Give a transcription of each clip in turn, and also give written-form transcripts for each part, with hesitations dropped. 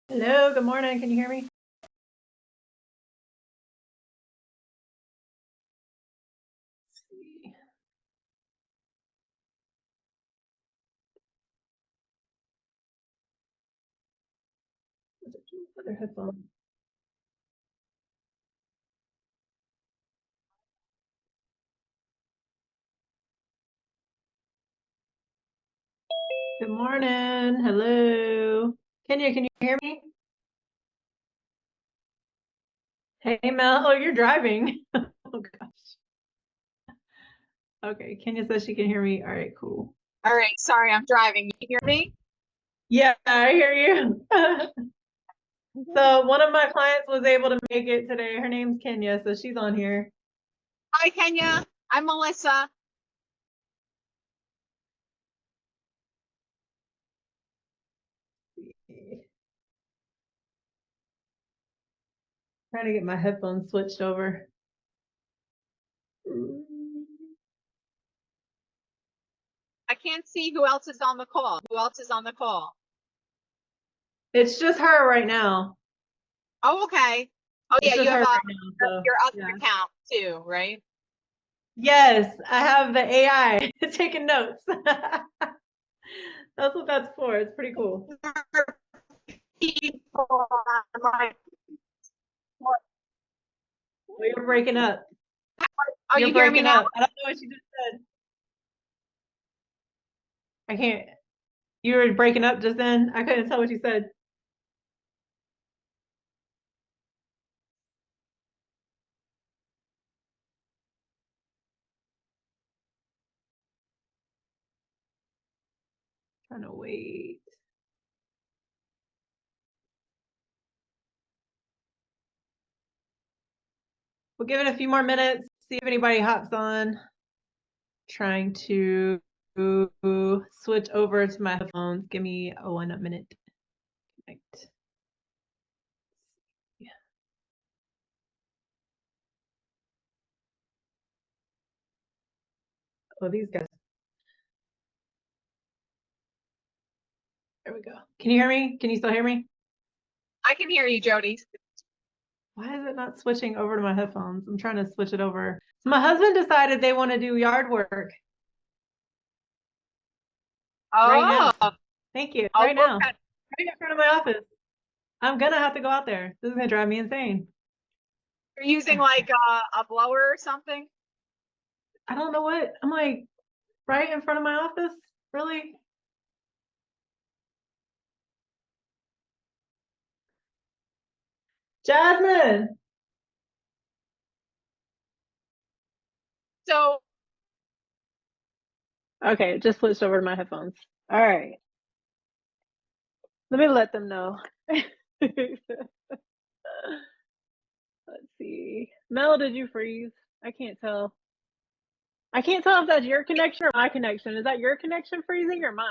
Hello, good morning. Can you hear me? Other headphone. Good morning. Hello. Kenya, can you hear me? Hey, Mel. Oh, you're driving. Oh, gosh. Okay. Kenya says she can hear me. All right, cool. All right, sorry, I'm driving. You hear me? Yeah, I hear you. So one of my clients was able to make it today. Her name's Kenya, so she's on here. Hi, Kenya. I'm Melissa. Trying to get my headphones switched over. I can't see who else is on the call. Who else is on the call? It's just her right now. Oh, okay. Oh, It's yeah, just you her have right now. So your other yeah. account too, right? Yes, I have the AI taking notes. That's what that's for. It's pretty cool. People on my- Well, you're breaking up. Oh, You're you hear me breaking now? up. I don't know what you just said. I can't. You were breaking up just then. I couldn't tell what you said. Trying to wait. We'll give it a few more minutes, see if anybody hops on. Trying to switch over to my headphones. Give me 1 minute. Right. Yeah. Oh, these guys. There we go. Can you hear me? Can you still hear me? I can hear you, Jodi. Why is it not switching over to my headphones? I'm trying to switch it over. So my husband decided they want to do yard work right now. Oh, Thank you. oh, Right now. Right in front of my office. I'm gonna have to go out there. This is gonna drive me insane. you're using like a blower or something? I don't know what. I'm like right in front of my office. Really? Jasmine. So, Okay, just switched over to my headphones. All right. Let me let them know. Let's see. Mel, did you freeze? I can't tell. I can't tell if that's your connection or my connection. Is that your connection freezing or mine?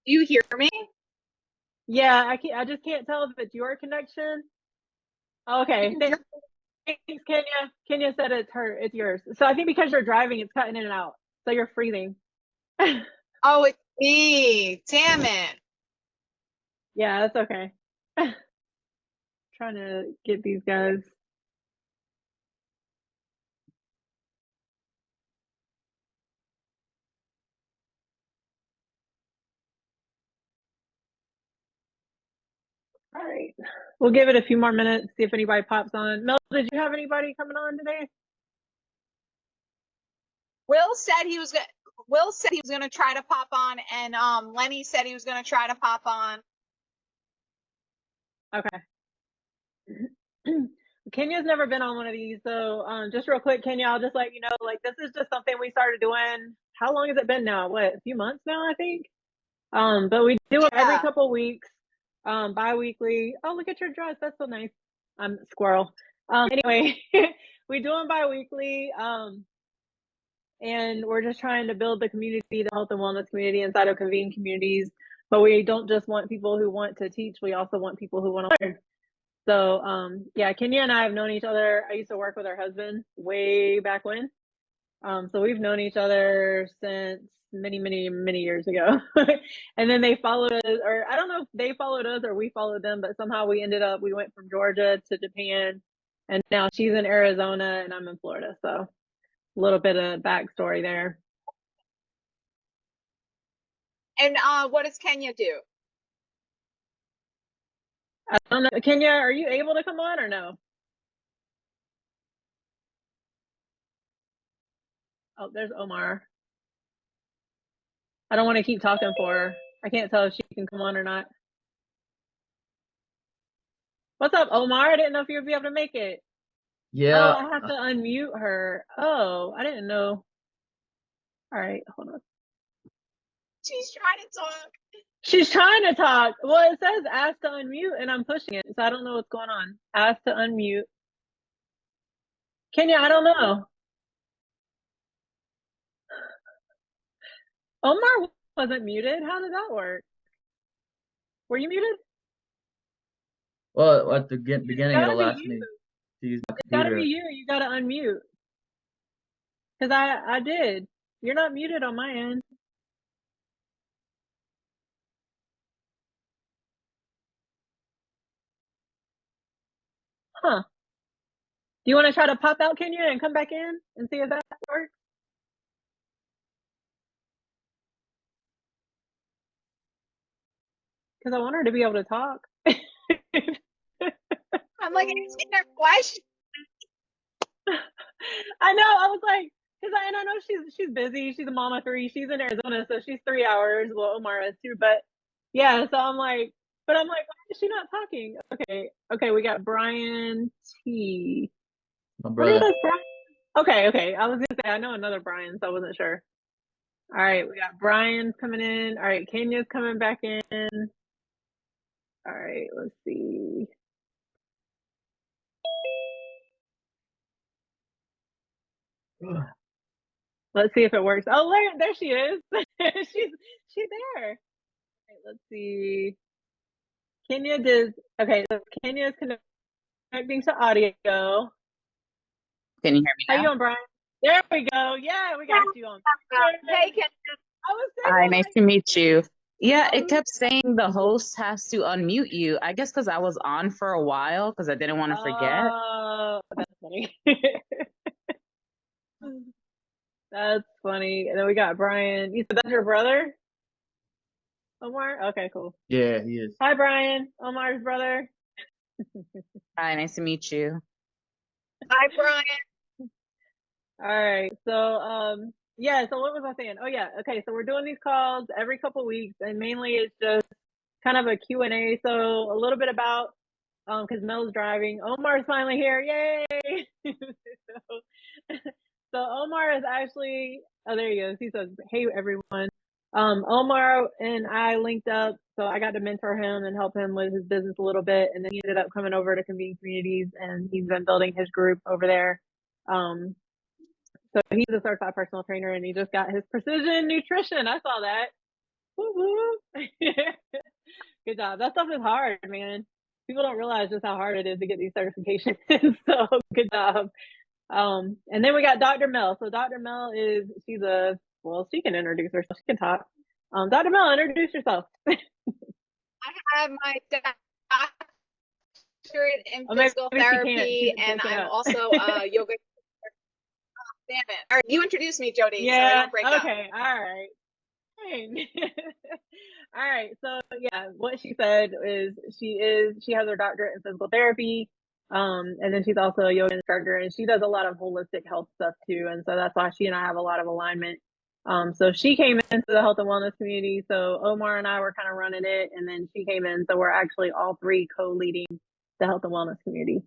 do you hear me? Yeah, I can't. I just can't tell if it's your connection. Okay, thanks, Kenya. Kenya said it's her. It's yours. So I think because you're driving, it's cutting in and out. So you're freezing. Oh, it's me. Damn it. Yeah, that's okay. Trying to get these guys. All right. We'll give it a few more minutes, see if anybody pops on. Mel, did you have anybody coming on today? Will said he was gonna. Will said he was gonna try to pop on, and Lenny said he was gonna try to pop on. Okay. Kenya's never been on one of these, so just real quick, Kenya, I'll just let you know, like this is just something we started doing. How long has it been now? What, a few months now, I think. But we do it every Yeah. couple weeks, bi-weekly. Oh, look at your dress. That's so nice. I'm squirrel. Anyway, we do them bi-weekly. And we're just trying to build the community, the health and wellness community inside of convened communities. But we don't just want people who want to teach, we also want people who want to learn. So yeah, Kenya and I have known each other. I used to work with her husband way back when. So we've known each other since many, many, many years ago. And then they followed us, or I don't know if they followed us or we followed them, but somehow we went from Georgia to Japan, and now she's in Arizona and I'm in Florida. So a little bit of backstory there. And what does Kenya do? I don't know. Kenya, are you able to come on or no? Oh, there's Omar. I don't want to keep talking for her. I can't tell if she can come on or not. What's up, Omar? I didn't know if you would be able to make it. Oh, Yeah, I have to unmute her. Oh, I didn't know. All right, hold on. She's trying to talk. She's trying to talk. Well, it says ask to unmute and I'm pushing it, so I don't know what's going on. Ask to unmute. Kenya, I don't know. Omar wasn't muted. How did that work? Were you muted? well, at the beginning Gotta it'll be ask you. me to use my It's gotta be computer. you. You gotta unmute. Because I did. You're not muted on my end. Huh. Do you want to try to pop out, Kenya, and come back in and see if that works? Because I want her to be able to talk. I'm like asking her questions. I know. I was like, and I know she's busy. She's a mom of three. She's in Arizona, so she's 3 hours. Well, Omar is too, but yeah. So I'm like, why is she not talking? Okay. We got Brian T. My What is brother. this, Brian? Okay. I was gonna say I know another Brian, so I wasn't sure. All right, we got Brian's coming in. All right, Kenya's coming back in. All right, let's see. Let's see if it works. Oh, there she is. she's there. Right, let's see. Kenya did. Okay, so Kenya is connecting to audio. Can you hear me How you now? doing, Brian? There we go. Yeah, we got you on. Hey, Kenya. I was Hi, thinking nice like, to meet you. Yeah, it oh, kept saying the host has to unmute you. I guess because I was on for a while because I didn't want to forget. oh, that's funny. That's funny. And then we got Brian. You said that's your brother, Omar? Okay, cool. Yeah, he is. Hi, Brian. Omar's brother. Hi, nice to meet you. Hi, Brian. All right. So, yeah, so what was I saying? Oh, yeah. Okay, so we're doing these calls every couple weeks, and mainly it's just kind of a Q&A. So a little bit about, because Mel's driving. Omar's finally here. Yay! so, so Omar is actually, oh, there he is. He says, hey, everyone. Omar and I linked up, so I got to mentor him and help him with his business a little bit, and then he ended up coming over to Convene Communities, and he's been building his group over there. So he's a certified personal trainer, and he just got his precision nutrition. I saw that. Woo-woo. Good job. That stuff is hard, man. People don't realize just how hard it is to get these certifications. So good job. And then we got Dr. Mel. So Dr. Mel she can introduce herself. She can talk. Dr. Mel, introduce yourself. I have my doctorate in Oh, maybe physical she can't. therapy, She's and breaking I'm up. also a yoga. Damn it. All right, you introduce me, Jodi, so I Yeah. don't break up. Okay. All right. Dang. All right. So yeah, what she said is she has her doctorate in physical therapy. And then she's also a yoga instructor, and she does a lot of holistic health stuff too. And so that's why she and I have a lot of alignment. So she came into the health and wellness community. So Omar and I were kind of running it, and then she came in. So we're actually all three co-leading the health and wellness community,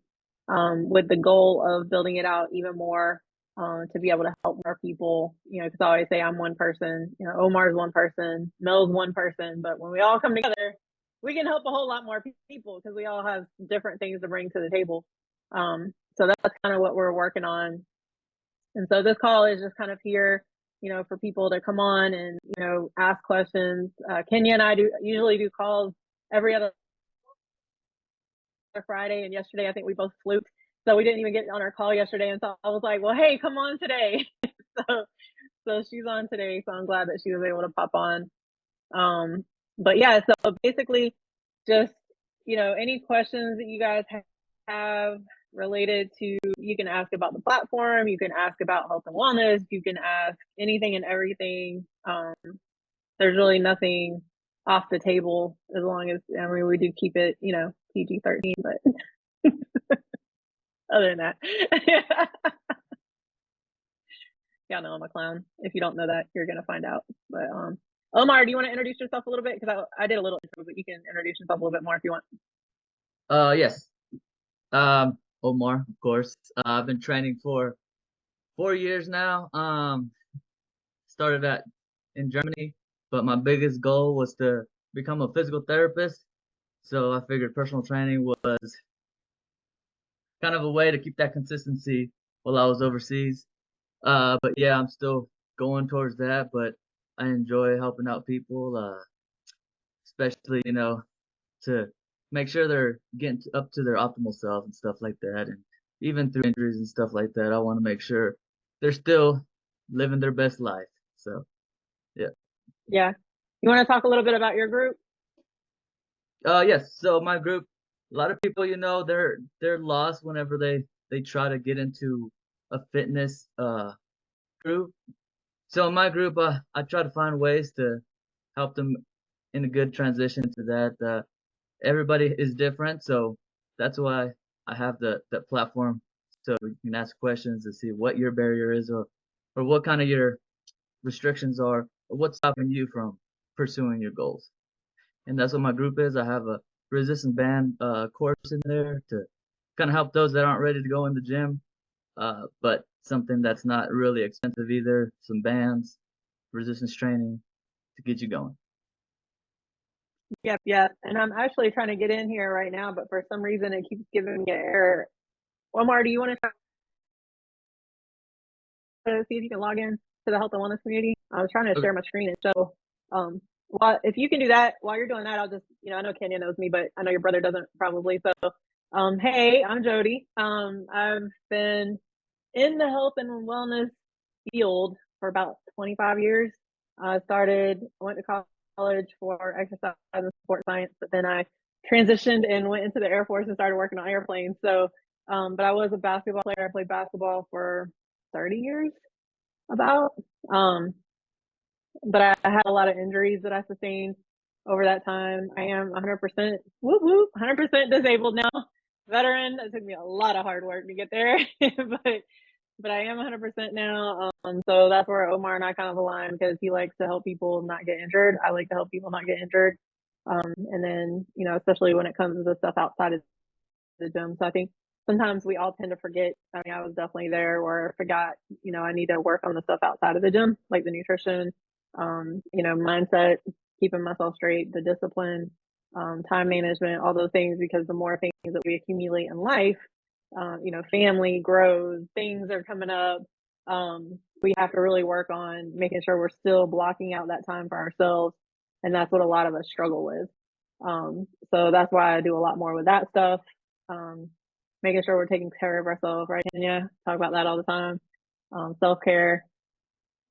with the goal of building it out even more, to be able to help more people. Because I always say I'm one person, Omar's one person, Mel's one person, but when we all come together, we can help a whole lot more people because we all have different things to bring to the table. So that's kind of what we're working on. And so this call is just kind of here, for people to come on and, ask questions. Kenya and I usually do calls every other Friday, and yesterday I think we both fluked. So we didn't even get on our call yesterday. And so I was like, well, hey, come on today. So she's on today. So I'm glad that she was able to pop on. But yeah, so basically just, any questions that you guys have related to, you can ask about the platform, you can ask about health and wellness, you can ask anything and everything. There's really nothing off the table as long as, we do keep it, PG-13, but other than that, y'all know I'm a clown. If you don't know that, you're going to find out. But Omar, do you want to introduce yourself a little bit? Because I did a little intro, but you can introduce yourself a little bit more if you want. Yes. Omar, of course. I've been training for 4 years now. Started in Germany, but my biggest goal was to become a physical therapist. So I figured personal training was kind of a way to keep that consistency while I was overseas. But yeah, I'm still going towards that, but I enjoy helping out people, especially, to make sure they're getting up to their optimal self and stuff like that. And even through injuries and stuff like that, I want to make sure they're still living their best life. So, yeah. Yeah. You want to talk a little bit about your group? Yes. So my group, a lot of people, they're lost whenever they try to get into a fitness group. So in my group, I try to find ways to help them in a good transition to that. Everybody is different, so that's why I have the platform, so you can ask questions to see what your barrier is, or what kind of your restrictions are, or what's stopping you from pursuing your goals. And that's what my group is. I have a resistance band course in there to kind of help those that aren't ready to go in the gym, but something that's not really expensive either. Some bands, resistance training to get you going. Yep. And I'm actually trying to get in here right now, but for some reason it keeps giving me an error. Omar, do you want to try to see if you can log in to the health and wellness community? I was trying to Okay. share my screen and show. Well, if you can do that while you're doing that, I'll just, I know Kenya knows me, but I know your brother doesn't probably. So, hey, I'm Jodi. I've been in the health and wellness field for about 25 years. I went to college for exercise and sport science, but then I transitioned and went into the Air Force and started working on airplanes. So, but I was a basketball player. I played basketball for 30 years about. But I had a lot of injuries that I sustained over that time. I am 100%, whoop, whoop, 100% disabled now. Veteran. It took me a lot of hard work to get there, but I am 100% now. So that's where Omar and I kind of align, because he likes to help people not get injured. I like to help people not get injured. And then, especially when it comes to the stuff outside of the gym. So I think sometimes we all tend to forget. I mean, I was definitely there where I forgot, I need to work on the stuff outside of the gym, like the nutrition, mindset, keeping myself straight, the discipline, time management, all those things, because the more things that we accumulate in life, family grows, things are coming up. We have to really work on making sure we're still blocking out that time for ourselves. And that's what a lot of us struggle with. So that's why I do a lot more with that stuff. Making sure we're taking care of ourselves, right, Kenya? Talk about that all the time. Self-care,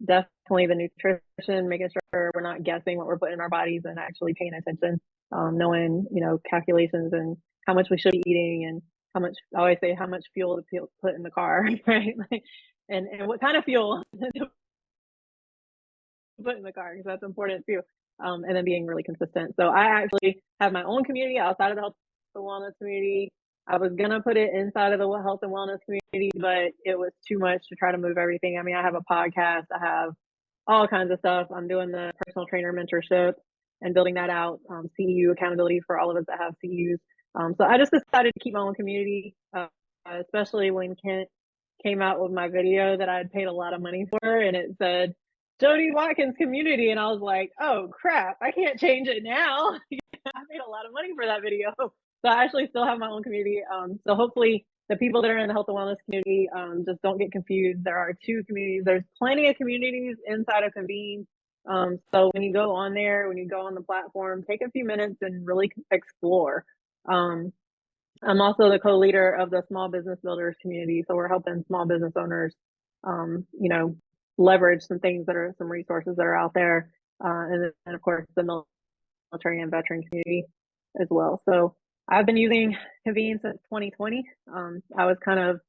definitely the nutrition, making sure we're not guessing what we're putting in our bodies and actually paying attention, knowing, calculations and how much we should be eating, and I always say how much fuel to put in the car, right? And what kind of fuel to put in the car, because that's important too. And then being really consistent. So I actually have my own community outside of the health and wellness community. I was gonna put it inside of the health and wellness community, but it was too much to try to move everything. I mean, I have a podcast, I have all kinds of stuff. I'm doing the personal trainer mentorship and building that out, CEU accountability for all of us that have CEUs. So I just decided to keep my own community, especially when Kent came out with my video that I had paid a lot of money for, and it said Jodi Watkins community, and I was like, oh crap, I can't change it now. I paid a lot of money for that video. So I actually still have my own community. So hopefully the people that are in the health and wellness community, just don't get confused. There are two communities. There's plenty of communities inside of Convene. So when you go on there, when you go on the platform, take a few minutes and really explore. I'm also the co-leader of the Small Business Builders community. So we're helping small business owners, leverage some things some resources that are out there, and then of course the military and veteran community as well. So I've been using Convene since 2020. I was kind of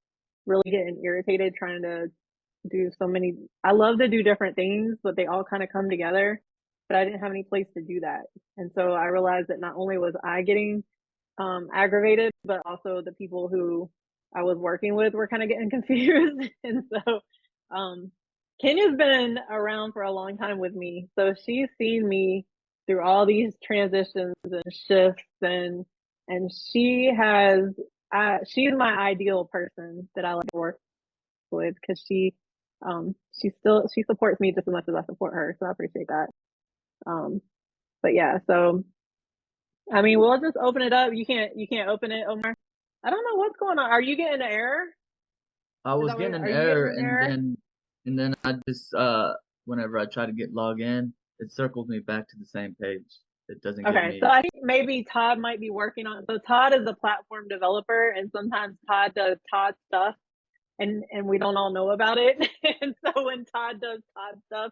really getting irritated trying to do so many. I love to do different things, but they all kind of come together. But I didn't have any place to do that, and so I realized that not only was I getting aggravated, but also the people who I was working with were kind of getting confused. And so Kenya's been around for a long time with me, so she's seen me through all these transitions and shifts, and she's my ideal person that I like to work with, because she supports me just as much as I support her, so I appreciate that. But yeah, so I mean, we'll just open it up. You can't open it, Omar. I don't know what's going on. Are you getting an error? I was getting an Are you error, getting an error? and then I just whenever I try to log in, it circles me back to the same page. It doesn't give Okay, me. so I think maybe Todd might be working on. So Todd is the platform developer, and sometimes Todd does Todd stuff, and we don't all know about it. And so when Todd does Todd stuff,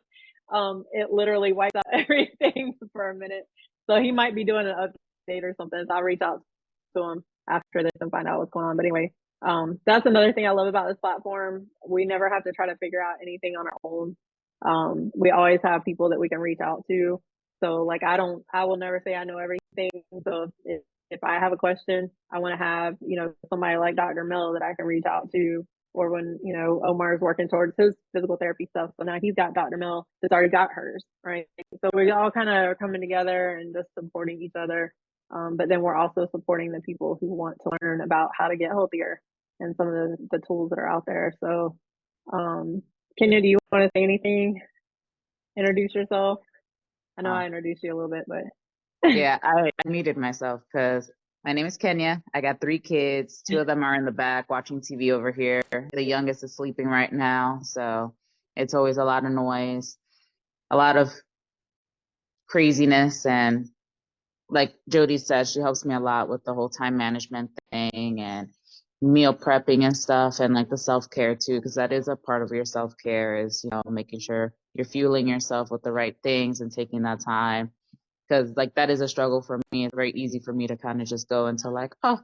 it literally wipes out everything for a minute. So he might be doing an update or something. So I'll reach out to him after this and find out what's going on. But anyway, that's another thing I love about this platform. We never have to try to figure out anything on our own. We always have people that we can reach out to. So like I will never say I know everything. So if I have a question, I want to have, somebody like Dr. Mel that I can reach out to, or when, Omar is working towards his physical therapy stuff. So now he's got Dr. Mel that's already got hers, right? So we all kind of are coming together and just supporting each other. But then we're also supporting the people who want to learn about how to get healthier and some of the tools that are out there. So, Kenya, do you want to say anything? Introduce yourself. I know I introduced you a little bit, but yeah, I muted myself because my name is Kenya. I got 3 kids. 2 of them are in the back watching TV over here. The youngest is sleeping right now, so it's always a lot of noise, a lot of craziness, and like Jodi said, she helps me a lot with the whole time management thing and meal prepping and stuff, and like the self-care too, because that is a part of your self-care, is making sure you're fueling yourself with the right things and taking that time, because like that is a struggle for me. It's very easy for me to kind of just go into like, oh,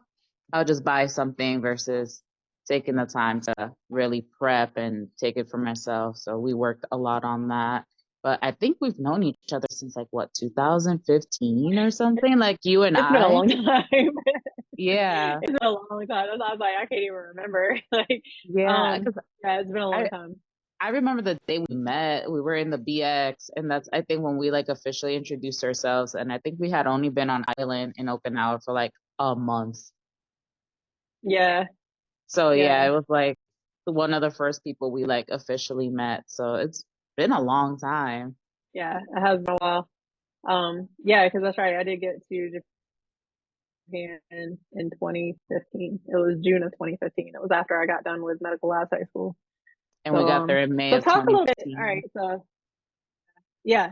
I'll just buy something, versus taking the time to really prep and take it for myself. So we worked a lot on that. But I think we've known each other since like what, 2015 or something, like you and it's been a I. long time. Yeah. It's been a long time. I was like, I can't even remember. Like, Yeah, because yeah, it's been a long I time. I remember the day we met. We were in the BX, and that's I think when we like officially introduced ourselves. And I think we had only been on island in Okinawa for like a month. Yeah, So yeah, yeah, it was like one of the first people we like officially met. So it's been a long time. yeah. It has been a while. Yeah, because that's right. I did get to Japan in 2015. It was June of 2015. It was after I got done with medical labs high school. And we So got there in May so of talk a little bit. All 2015. right, so yeah,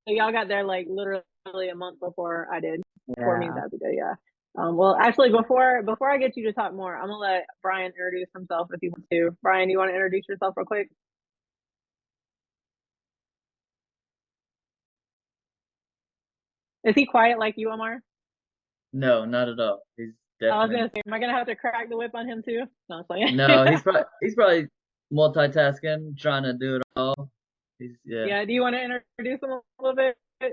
so y'all got there like literally a month before I did. Before me and Yeah. Tabby did, yeah. Well, actually, before I get you to talk more, I'm gonna let Brian introduce himself if he wants to. Brian, you want to introduce yourself real quick? Is he quiet like you, Omar? No, not at all. He's I was definitely gonna say, am I gonna have to crack the whip on him too? No, it's like, no. He's probably multitasking, trying to do it all. Yeah. yeah. Do you want to introduce him a little bit? If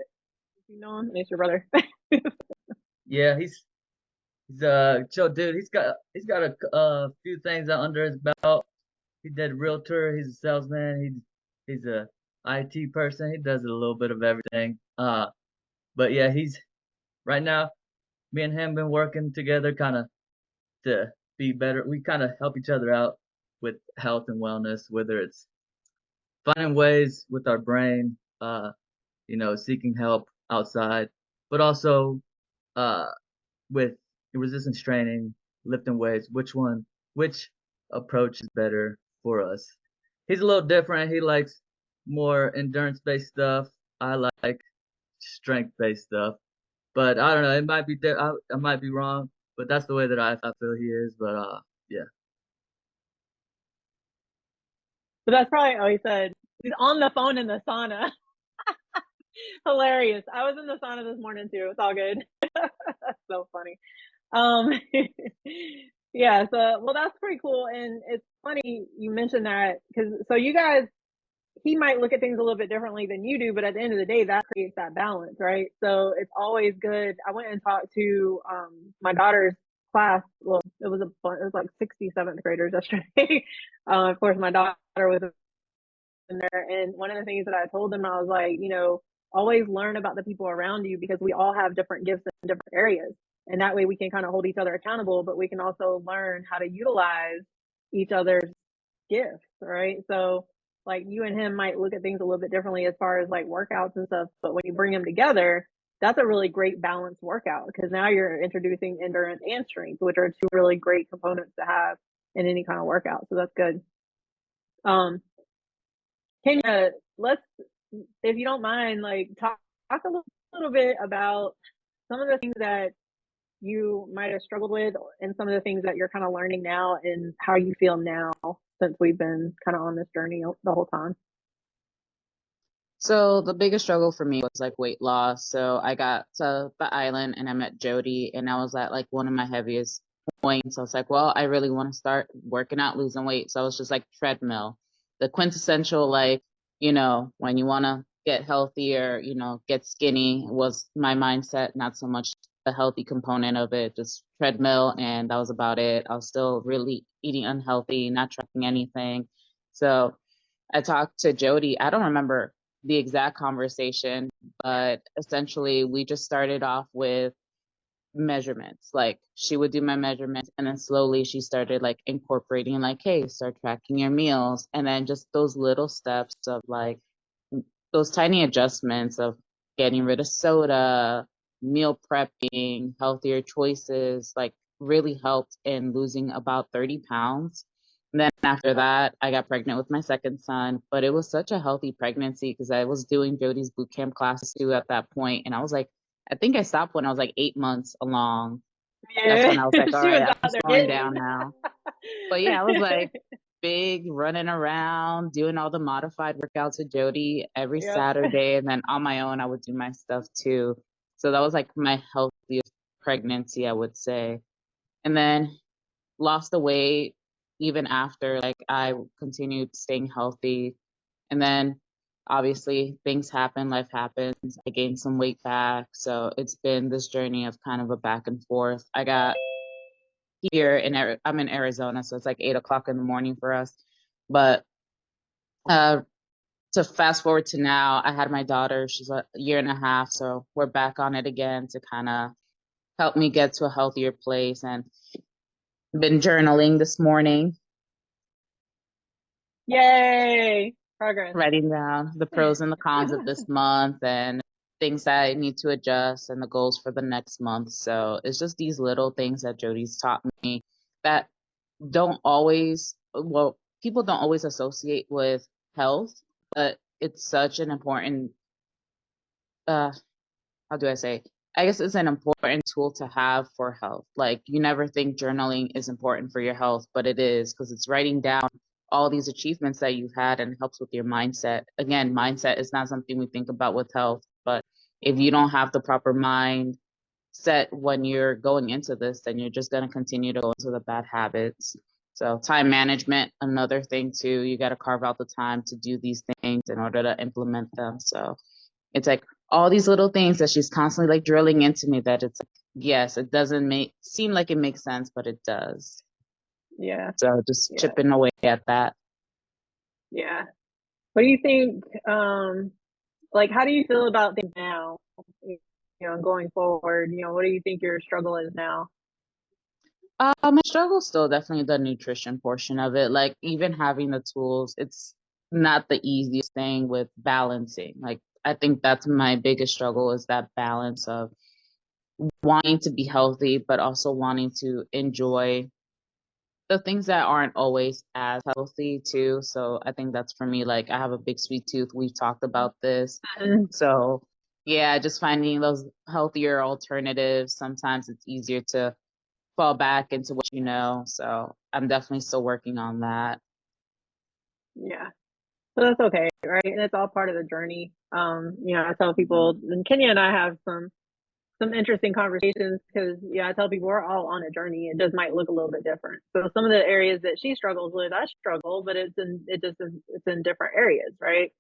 you know him, it's your brother. Yeah, he's chill dude. He's got a few things under his belt. He did realtor. He's a salesman. He's a IT person. He does a little bit of everything. But yeah, he's right now. Me and him been working together, kind of to be better. We kind of help each other out with health and wellness, whether it's finding ways with our brain, seeking help outside, but also uh, with resistance training, lifting weights. Which approach is better for us? He's a little different. He likes more endurance-based stuff. I like strength-based stuff. But I don't know. It might be I might be wrong, but that's the way that I feel he is. But yeah. But that's probably, oh, he said He's on the phone in the sauna. Hilarious. I was in the sauna this morning too. It's all good. That's so funny. Um, yeah, so well, that's pretty cool. And it's funny you mentioned that because so you guys, he might look at things a little bit differently than you do, but at the end of the day, that creates that balance, right? So it's always good. I went and talked to my daughter's class. Well, it was like 67th graders yesterday. Of course, my daughter was in there, and one of the things that I told them, I was like, always learn about the people around you because we all have different gifts in different areas, and that way we can kind of hold each other accountable, but we can also learn how to utilize each other's gifts, right? So like you and him might look at things a little bit differently as far as like workouts and stuff, but when you bring them together, that's a really great balanced workout because now you're introducing endurance and strength, which are two really great components to have in any kind of workout. So that's good. Kenya, let's, if you don't mind, like talk a little bit about some of the things that you might have struggled with and some of the things that you're kind of learning now and how you feel now since we've been kind of on this journey the whole time. So the biggest struggle for me was like weight loss. So I got to the island and I met Jodi, and I was at like one of my heaviest points. I was like, well, I really want to start working out, losing weight. So I was just like treadmill, the quintessential, like, when you want to get healthier, get skinny was my mindset, not so much the healthy component of it, just treadmill. And that was about it. I was still really eating unhealthy, not tracking anything. So I talked to Jodi. I don't remember the exact conversation, but essentially we just started off with measurements. Like she would do my measurements, and then slowly she started like incorporating like, hey, start tracking your meals. And then just those little steps of like those tiny adjustments of getting rid of soda, meal prepping, healthier choices, like really helped in losing about 30 pounds. And then after that, I got pregnant with my second son, but it was such a healthy pregnancy because I was doing Jodi's boot camp classes too at that point. And I was like, I think I stopped when I was like 8 months along. That's Yeah, when I was like, all she was right, out I'm there slowing hitting. down now. But yeah, I was like big running around, doing all the modified workouts with Jodi every Yep. Saturday. And then on my own, I would do my stuff too. So that was like my healthiest pregnancy, I would say. And then lost the weight even after, like I continued staying healthy. And then obviously things happen, life happens. I gained some weight back. So it's been this journey of kind of a back and forth. I got here I'm in Arizona, so it's like 8 o'clock in the morning for us. But uh, to fast forward to now, I had my daughter. She's a year and a half, so we're back on it again to kind of help me get to a healthier place. And been journaling this morning, Yay. Progress. writing down the pros and the cons of this month and things that I need to adjust and the goals for the next month. So it's just these little things that Jodi's taught me that don't always, well, people don't always associate with health, but it's such an important, uh, how do I say? I guess it's an important tool to have for health. Like you never think journaling is important for your health, but it is because it's writing down all these achievements that you've had and helps with your mindset. Again, mindset is not something we think about with health, but if you don't have the proper mind set when you're going into this, then you're just going to continue to go into the bad habits. So time management, another thing too. You got to carve out the time to do these things in order to implement them. So it's like all these little things that she's constantly like drilling into me that it's like, yes, it doesn't seem like it makes sense, but it does. Yeah. So just Yeah. chipping away at that. Yeah. What do you think? Like, how do you feel about things now? Going forward, what do you think your struggle is now? My struggle is still definitely the nutrition portion of it. Like even having the tools, it's not the easiest thing with balancing. Like I think that's my biggest struggle is that balance of wanting to be healthy, but also wanting to enjoy the things that aren't always as healthy too. So I think that's for me. Like I have a big sweet tooth. We've talked about this. So yeah, just finding those healthier alternatives. Sometimes it's easier to fall back into what you know. So I'm definitely still working on that. Yeah. But that's okay, right? And it's all part of the journey. I tell people, and Kenya and I have some interesting conversations because I tell people we're all on a journey. It just might look a little bit different. So some of the areas that she struggles with, I struggle, but it's in different areas, right?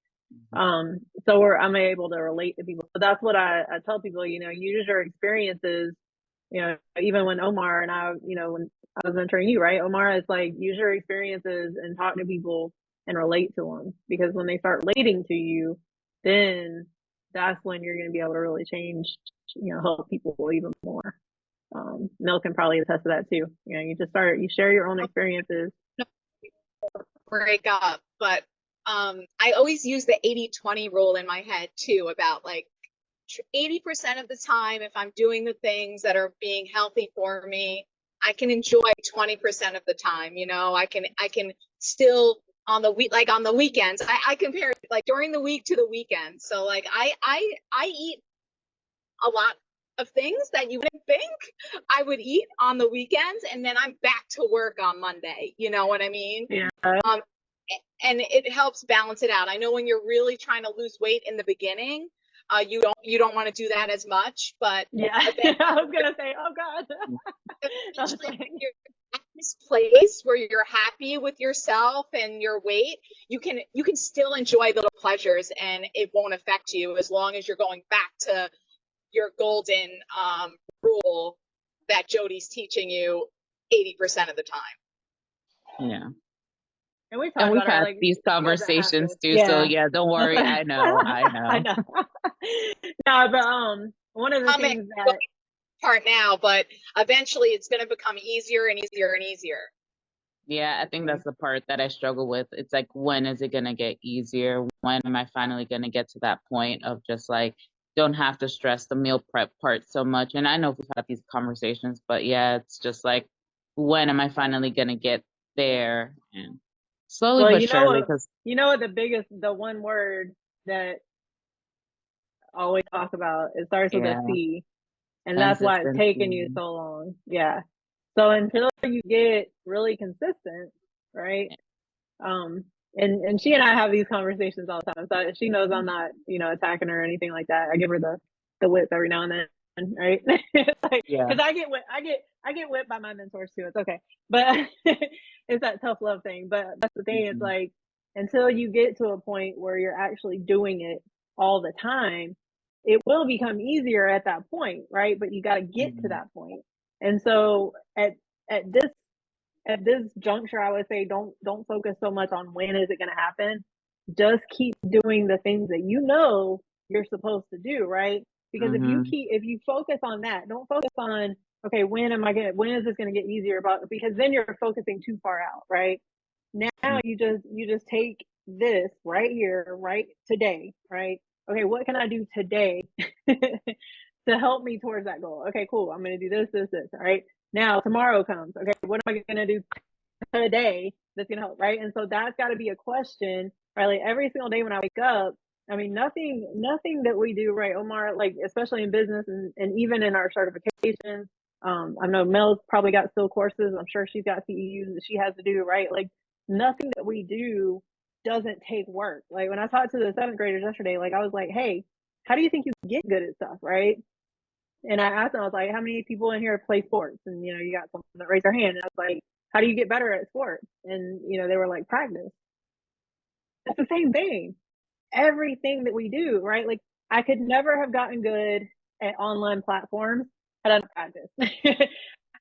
So I'm able to relate to people. So that's what I tell people, use your experiences, even when Omar and I, when I was mentoring you, right? Omar is like, use your experiences and talk to people and relate to them, because when they start relating to you, then that's when you're going to be able to really change, help people even more. Mel can probably attest to that too. You share your own experiences. Break up, but I always use the 80-20 rule in my head too, about like 80% of the time, if I'm doing the things that are being healthy for me, I can enjoy 20% of the time. I can still on the week, like on the weekends, I compare it like during the week to the weekend. So like I eat a lot of things that you wouldn't think I would eat on the weekends, and then I'm back to work on Monday. You know what I mean? Yeah. And it helps balance it out. I know when you're really trying to lose weight in the beginning, you don't want to do that as much, but yeah, I was gonna say, oh God. eventually when you're at this place where you're happy with yourself and your weight, you can still enjoy the little pleasures, and it won't affect you as long as you're going back to your golden rule that Jodi's teaching you 80% of the time. Yeah. And we And talked we've about had like these conversations too, so Yeah. yeah, don't worry. I know. I know. No, but one of the things that part now, but eventually it's going to become easier and easier and easier. Yeah, I think that's the part that I struggle with. It's like, when is it going to get easier? When am I finally going to get to that point of just like, don't have to stress the meal prep part so much? And I know we've had these conversations, but yeah, it's just like, when am I finally going to get there? And slowly well, but surely, because what the one word that I always talk about, it starts with a yeah, C, and that's why it's taken you consistency. so long. Yeah. So until you get really consistent, right? And she and I have these conversations all the time. So she knows I'm not, attacking her or anything like that. I give her the whip every now and then, right? It's like, Yeah. because I get whipped by my mentors too. It's okay, but it's that tough love thing. But that's the thing. It's like, until you get to a point where you're actually doing it all the time, it will become easier at that point, right? But you got to get to that point. And so at this juncture, I would say don't focus so much on when is it going to happen. Just keep doing the things that you're supposed to do, right? Because if you focus on that, don't focus on, okay, when is this going to get easier, because then you're focusing too far out, right? Now you just take this right here, right today, right? Okay, what can I do today to help me towards that goal? Okay, cool. I'm going to do this, all right? Now tomorrow comes. Okay, what am I going to do today that's going to help, right? And so that's got to be a question, right? Like every single day when I wake up, I mean, nothing that we do, right, Omar, like especially in business and even in our certifications. I know Mel's probably got still courses. I'm sure she's got CEUs that she has to do, right? Like nothing that we do doesn't take work. Like when I talked to the 7th graders yesterday, like I was like, hey, how do you think you get good at stuff, right? And I asked them, I was like, how many people in here play sports? And, you got someone that raised their hand. And I was like, how do you get better at sports? And, they were like, practice. It's the same thing. Everything that we do, right? Like I could never have gotten good at online platforms had I not practiced.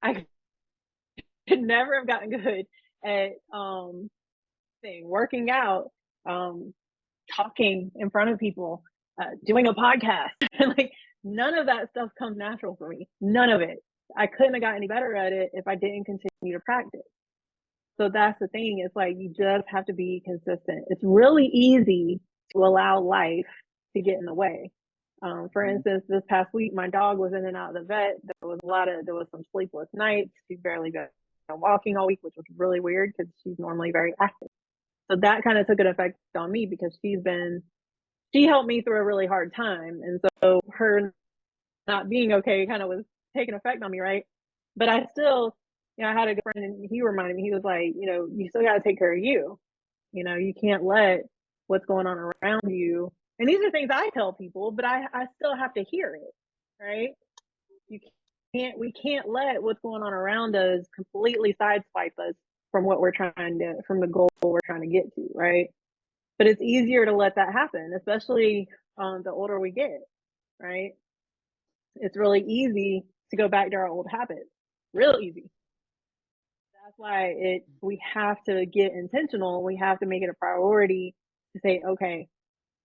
I could never have gotten good at working out, talking in front of people, doing a podcast. Like none of that stuff comes natural for me. None of it. I couldn't have got any better at it if I didn't continue to practice. So that's the thing. It's like you just have to be consistent. It's really easy to allow life to get in the way. For instance, this past week, my dog was in and out of the vet. There was some sleepless nights. She's barely been walking all week, which was really weird because she's normally very active. So that kind of took an effect on me because she helped me through a really hard time. And so her not being okay kind of was taking effect on me, right? But I still, I had a good friend and he reminded me, he was like, you still got to take care of you. You can't let what's going on around you. And these are things I tell people, but I still have to hear it, right? You we can't let what's going on around us completely sideswipe us from what we're trying to, from the goal we're trying to get to, right? But it's easier to let that happen, especially the older we get, right? It's really easy to go back to our old habits, real easy. That's why we have to get intentional. We have to make it a priority to say, okay,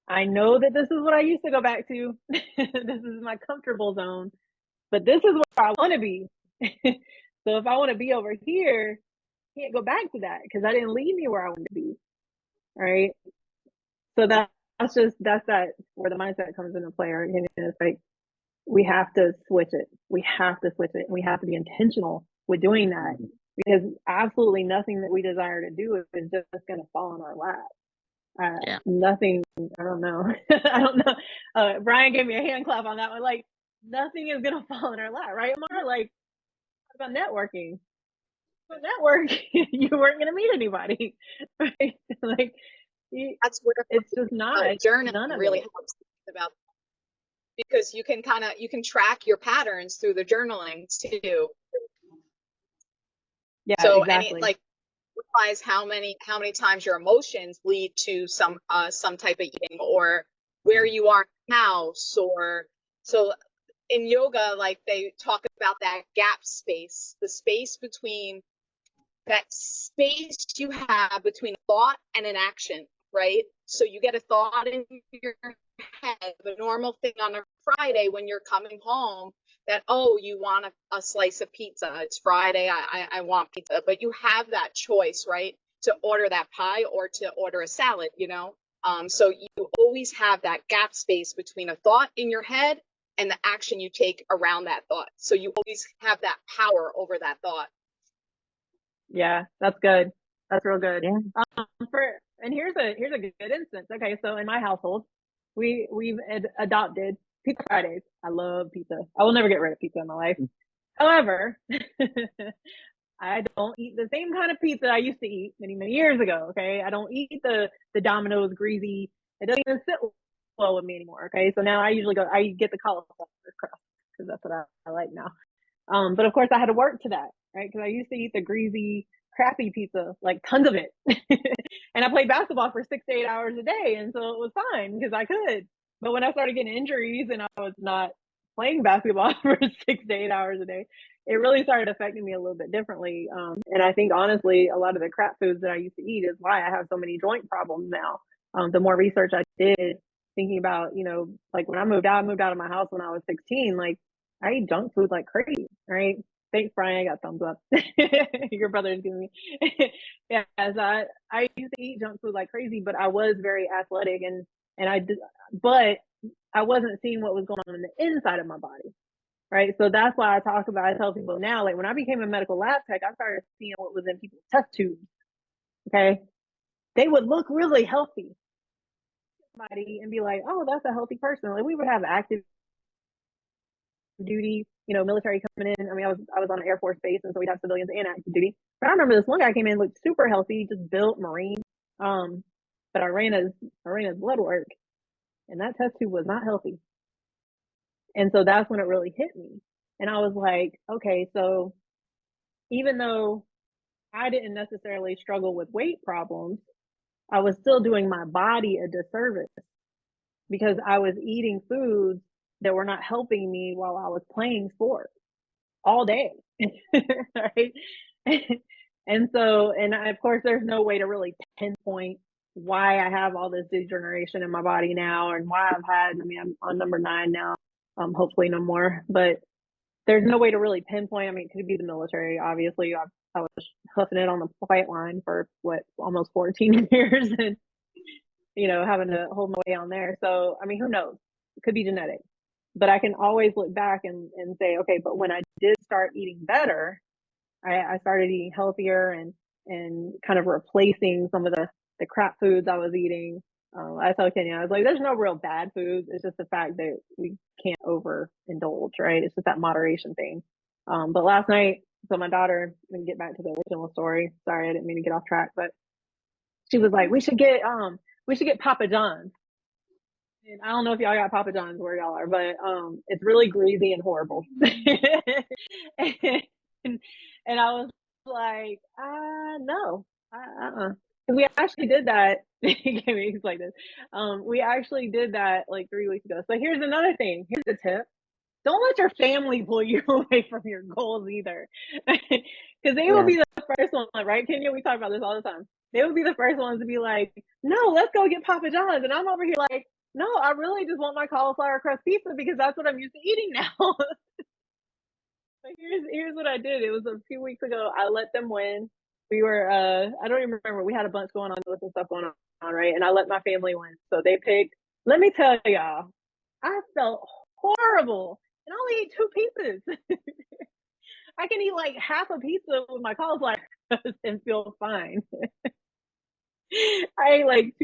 I know that this is what I used to go back to. This is my comfortable zone, but this is where I want to be. So if I want to be over here, I can't go back to that because I didn't lead me where I wanted to be. Right. So that's where the mindset comes into play. Right? And it's like, we have to switch it. We have to switch it. We have to be intentional with doing that, because absolutely nothing that we desire to do is just going to fall in our lap. Nothing. I don't know. I don't know. Brian gave me a hand clap on that one. Like, nothing is going to fall in our lap, right, Omar? Like, about networking. Network, you weren't going to meet anybody, right? Like, That's where it's just not. Journaling really helps about, because you can track your patterns through the journaling too. Yeah, so exactly. Like, realize how many times your emotions lead to some type of eating, or where you are now. Or so in yoga, like, they talk about that gap space, the space between that space you have between a thought and an action, right? So you get a thought in your head, the normal thing on a Friday when you're coming home, that, oh, you want a slice of pizza. It's Friday, I want pizza. But you have that choice, right? To order that pie or to order a salad, so you always have that gap space between a thought in your head and the action you take around that thought. So you always have that power over that thought. Yeah, that's good. That's real good. Yeah. And here's a good instance. Okay, so in my household, we've adopted Pizza Fridays. I love pizza. I will never get rid of pizza in my life. However, I don't eat the same kind of pizza I used to eat many, many years ago. Okay, I don't eat the Domino's greasy. It doesn't even sit well with me anymore. Okay, so now I get the cauliflower crust because that's what I like now. But of course, I had to work to that, right? Because I used to eat the greasy, crappy pizza, like tons of it. And I played basketball for 6 to 8 hours a day. And so it was fine because I could. But when I started getting injuries and I was not playing basketball for 6 to 8 hours a day, it really started affecting me a little bit differently. And I think, honestly, a lot of the crap foods that I used to eat is why I have so many joint problems now. The more research I did, thinking about, like when I moved out of my house when I was 16, like, I eat junk food like crazy, right? Thanks, Brian. I got thumbs up. Your brother is giving me. Yeah, I used to eat junk food like crazy, but I was very athletic, but I wasn't seeing what was going on in the inside of my body, right? So that's why I tell people now, like when I became a medical lab tech, I started seeing what was in people's test tubes. Okay, they would look really healthy, and be like, "Oh, that's a healthy person." Like we would have active duty, military coming in. I mean, I was on an Air Force base, and so we'd have civilians and active duty. But I remember this one guy came in, looked super healthy, just built Marine. But I ran his blood work, and that test tube was not healthy. And so that's when it really hit me. And I was like, okay, so even though I didn't necessarily struggle with weight problems, I was still doing my body a disservice because I was eating foods that were not helping me while I was playing sports all day. Right. And of course, there's no way to really pinpoint why I have all this degeneration in my body now and why I'm on number 9 now. Hopefully no more, but there's no way to really pinpoint. I mean, it could be the military. Obviously, I was hoofing it on the flight line for almost 14 years and, having to hold my way on there. So, I mean, who knows? It could be genetic, but I can always look back and say, okay, but when I did start eating better, I started eating healthier and kind of replacing some of the crap foods I was eating. I tell Kenya, I was like, there's no real bad foods. It's just the fact that we can't overindulge, right? It's just that moderation thing. But last night, so my daughter, let me get back to the original story. Sorry, I didn't mean to get off track, but she was like, we should we should get Papa John's. And I don't know if y'all got Papa John's where y'all are, but it's really greasy and horrible. and, and I was like, no, uh-uh. We actually did that. He gave me, he's like this. We actually did that like 3 weeks ago. So here's another thing. Here's a tip. Don't let your family pull you away from your goals either. Because they will Yeah. be the first one, right, Kenya? We talk about this all the time. They will be the first ones to be like, no, let's go get Papa John's. And I'm over here like, no, I really just want my cauliflower crust pizza because that's what I'm used to eating now. But here's what I did. It was a few weeks ago. I let them win. We were I don't even remember. We had a bunch going on with some stuff going on, right? And I let my family win. So they picked. Let me tell y'all, I felt horrible. And I only ate 2 pizzas. I can eat like half a pizza with my cauliflower crust and feel fine. I ate like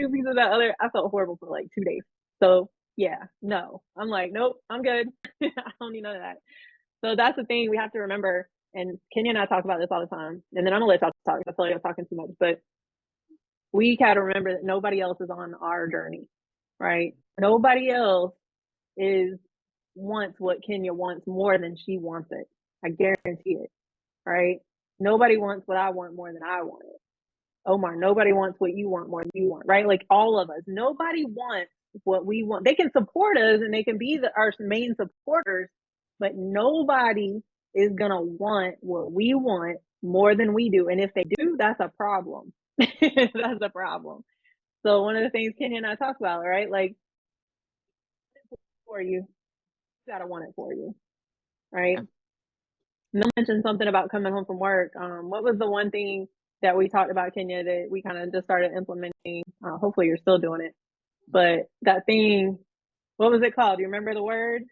2 pieces of that other. I felt horrible for like 2 days. So yeah, no, I'm like, nope, I'm good. I don't need none of that. So that's the thing we have to remember. And Kenya and I talk about this all the time. And then I'm gonna let y'all talk. I feel like I'm talking too much, but we gotta remember that nobody else is on our journey, right? Nobody else is wants what Kenya wants more than she wants it. I guarantee it, right? Nobody wants what I want more than I want it. Omar, nobody wants what you want more than you want, right? Like all of us, nobody wants what we want. They can support us and they can be our main supporters, but nobody is gonna want what we want more than we do. And if they do, that's a problem. That's a problem. So one of the things Kenya and I talk about, right? Like for you, gotta want it for you, right? Mel mentioned something about coming home from work. What was the one thing that we talked about, Kenya, that we kind of just started implementing? Hopefully you're still doing it. But that thing, what was it called? Do you remember the word?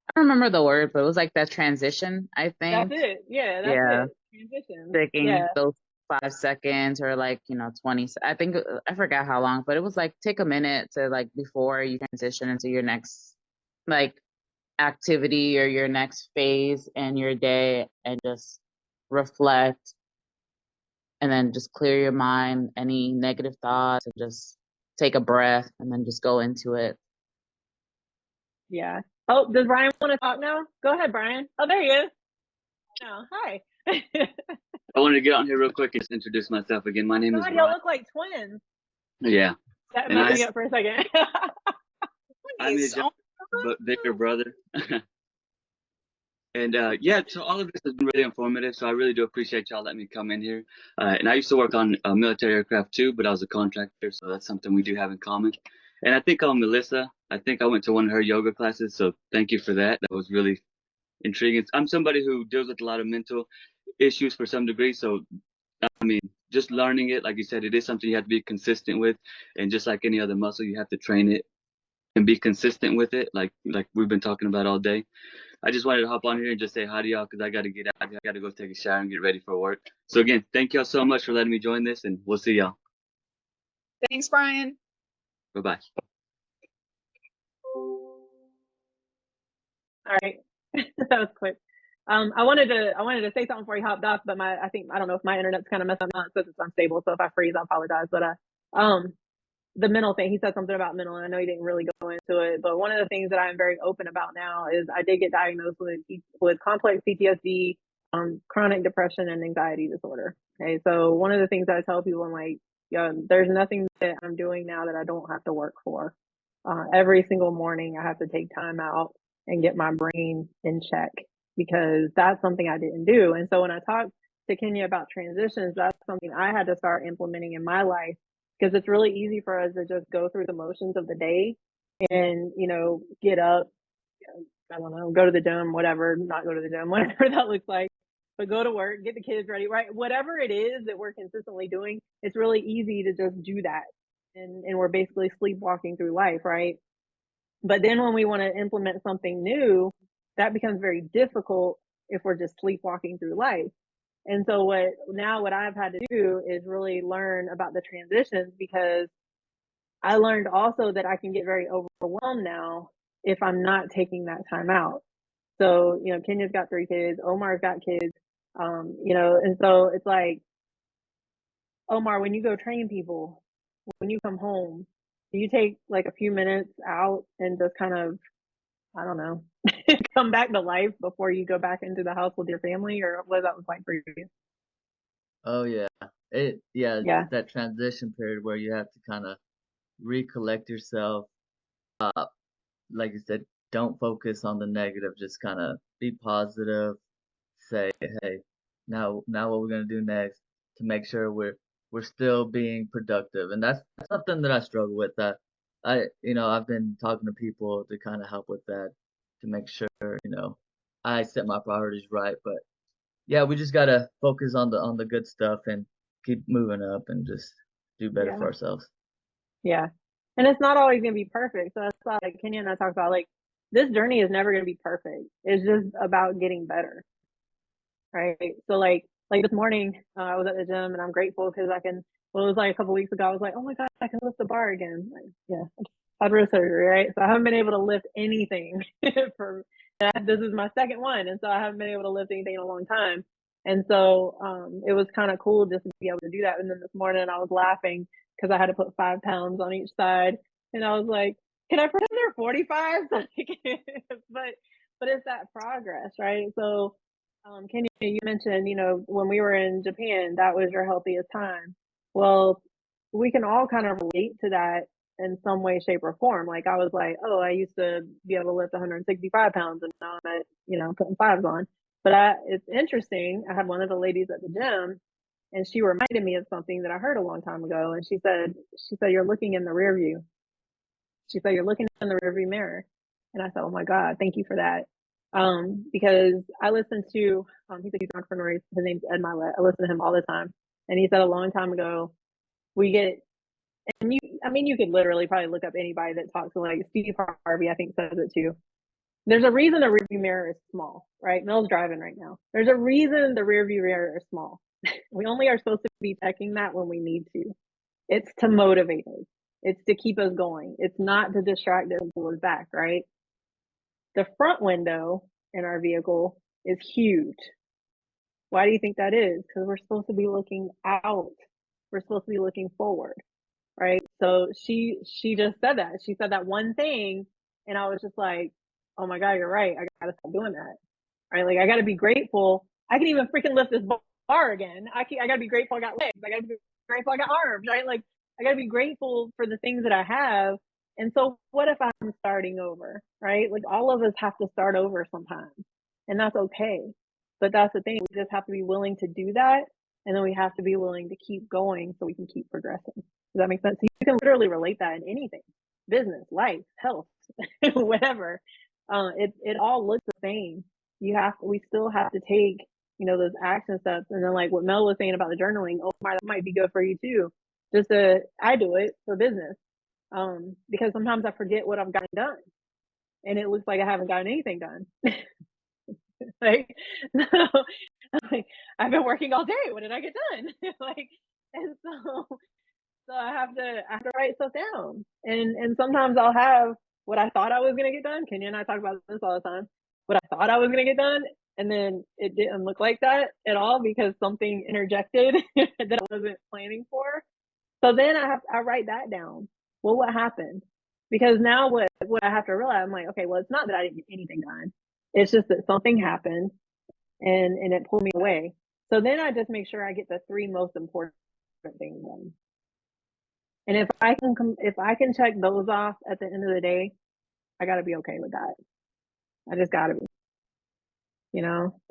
I don't remember the word, but it was like that transition, I That's think. it. Yeah, that's Yeah. it. Transition. Taking Yeah. those 5 seconds or like, 20, I think I forgot how long, but it was like take a minute to like before you transition into your next like activity or your next phase in your day and just reflect and then just clear your mind, any negative thoughts, and just take a breath and then just go into it. Yeah. Oh, does Brian want to talk now? Go ahead, Brian. Oh, there he is. No, hi. I wanted to get on here real quick and just introduce myself again. My name is God, y'all Ryan. look like twins. Yeah, That and messed me up for a second. I'm his younger but bigger brother. And yeah, so all of this has been really informative. So I really do appreciate y'all letting me come in here. And I used to work on military aircraft too, but I was a contractor, so that's something we do have in common. And I think Melissa. I think I went to one of her yoga classes, so thank you for that. That was really intriguing. I'm somebody who deals with a lot of mental issues for some degree, so I mean, just learning it, like you said, it is something you have to be consistent with, and just like any other muscle, you have to train it and be consistent with it, like we've been talking about all day. I just wanted to hop on here and just say hi to y'all because I got to get out. I got to go take a shower and get ready for work. So again, thank y'all so much for letting me join this, and we'll see y'all. Thanks, Brian. Bye bye. All right. That was quick. I wanted to say something before he hopped off, but I don't know if my internet's kind of messed up now. It says it's unstable, so if I freeze, I apologize. But the mental thing, he said something about mental, and I know he didn't really go into it, but one of the things that I'm very open about now is I did get diagnosed with complex PTSD, chronic depression, and anxiety disorder. Okay, so one of the things that I tell people, I'm like, yeah, there's nothing that I'm doing now that I don't have to work for. Every single morning, I have to take time out and get my brain in check because that's something I didn't do. And so when I talk to Kenya about transitions, that's something I had to start implementing in my life because it's really easy for us to just go through the motions of the day and, get up, I don't know, go to the gym, whatever, not go to the gym, whatever that looks like, but go to work, get the kids ready, right? Whatever it is that we're consistently doing, it's really easy to just do that. And we're basically sleepwalking through life, right? But then when we want to implement something new, that becomes very difficult if we're just sleepwalking through life. And so what I've had to do is really learn about the transitions because I learned also that I can get very overwhelmed now if I'm not taking that time out. So, Kenya's got 3 kids, Omar's got kids, and so it's like Omar, when you go train people, when you come home, do you take like a few minutes out and just kind of, I don't know, come back to life before you go back into the house with your family, or what does that look like for you? Oh yeah. It's Yeah, that transition period where you have to kind of recollect yourself. Like you said, don't focus on the negative, just kind of be positive, say, hey, now what we're gonna do next to make sure we're still being productive. And that's something that I struggle with. That I've been talking to people to kind of help with that, to make sure, I set my priorities right. But yeah, we just gotta focus on the good stuff and keep moving up and just do better yeah, for ourselves. yeah. And it's not always gonna be perfect. So that's why, like Kenya and I talked about, like this journey is never gonna be perfect. It's just about getting better, right? So like this morning, I was at the gym and I'm grateful because I can. Well, it was like a couple weeks ago. I was like, oh my god, I can lift the bar again. Like, yeah, I had wrist surgery, right? So I haven't been able to lift anything for. This is my second one, and so I haven't been able to lift anything in a long time. And so it was kind of cool just to be able to do that. And then this morning I was laughing because I had to put 5 pounds on each side, and I was like, can I pretend they're 45? But it's that progress, right? So Kenya, you mentioned, when we were in Japan, that was your healthiest time. Well, we can all kind of relate to that in some way, shape, or form. Like I was like, oh, I used to be able to lift 165 pounds, and now I'm at, putting fives on. But it's interesting. I had one of the ladies at the gym, and she reminded me of something that I heard a long time ago. And she said, you're looking in the rear view. She said, you're looking in the rearview mirror. And I said, oh my God, thank you for that. Because I listened to, he's a huge entrepreneur. His name's Ed Milet. I listen to him all the time. And he said a long time ago, we get, and you could literally probably look up anybody that talks to, like Steve Harvey, I think says it too. There's a reason the rearview mirror is small, right? Mel's driving right now. There's a reason the rearview mirror is small. We only are supposed to be checking that when we need to. It's to motivate us. It's to keep us going. It's not to distract us and pull us back, right? The front window in our vehicle is huge. Why do you think that is? Because we're supposed to be looking out. We're supposed to be looking forward, right? So she just said that. She said that one thing, and I was just like, oh my God, you're right. I gotta stop doing that, right? Like I gotta be grateful. I can even freaking lift this bar again. I gotta be grateful I got legs. I gotta be grateful I got arms, right? Like I gotta be grateful for the things that I have. And so what if I'm starting over, right? Like all of us have to start over sometimes, and that's okay. But that's the thing. We just have to be willing to do that. And then we have to be willing to keep going so we can keep progressing. Does that make sense? So you can literally relate that in anything, business, life, health, whatever. It all looks the same. We still have to take, those action steps. And then like what Mel was saying about the journaling, oh my, that might be good for you too. I do it for business. Because sometimes I forget what I've gotten done, and it looks like I haven't gotten anything done. Like, so, like, I've been working all day. What did I get done? Like, and so I have to write stuff down, and sometimes I'll have what I thought I was gonna get done. Kenya and I talk about this all the time. What I thought I was gonna get done, and then it didn't look like that at all because something interjected that I wasn't planning for. So then I write that down. Well, what happened? Because now what I have to realize, I'm like, okay, well, it's not that I didn't get anything done. It's just that something happened and it pulled me away. So then I just make sure I get the three most important things done. And if I can check those off at the end of the day, I got to be okay with that. I just got to be,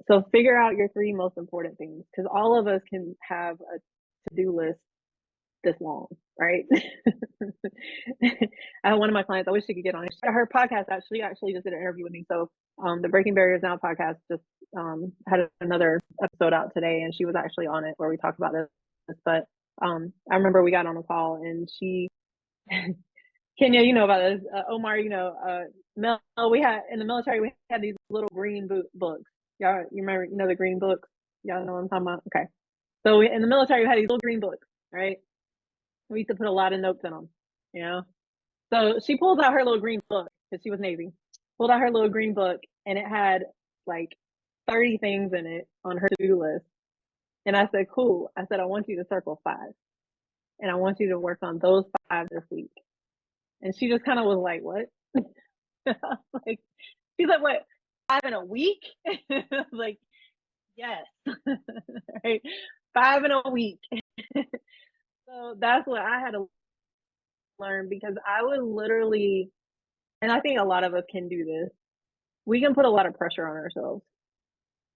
So figure out your three most important things, because all of us can have a to-do list this long, right? I had one of my clients, I wish she could get on it. Her podcast actually just did an interview with me. So the Breaking Barriers Now podcast just had another episode out today, and she was actually on it where we talked about this. But I remember we got on a call, and she Kenya, you know about this. Omar, Mel, we had in the military, we had these little green books. Y'all, you remember, the green books? Y'all know what I'm talking about? Okay. So in the military, we had these little green books, right? We used to put a lot of notes in them. So she pulls out her little green book because she was Navy. Pulled out her little green book, and it had like 30 things in it on her to-do list. And I said, cool. I said, I want you to circle 5 and I want you to work on those 5 this week. And she just kind of was like, what? Like, she's like, what, 5 in a week? Like, yes. Right. 5 in a week. So that's what I had to learn, because I would literally, and I think a lot of us can do this, we can put a lot of pressure on ourselves,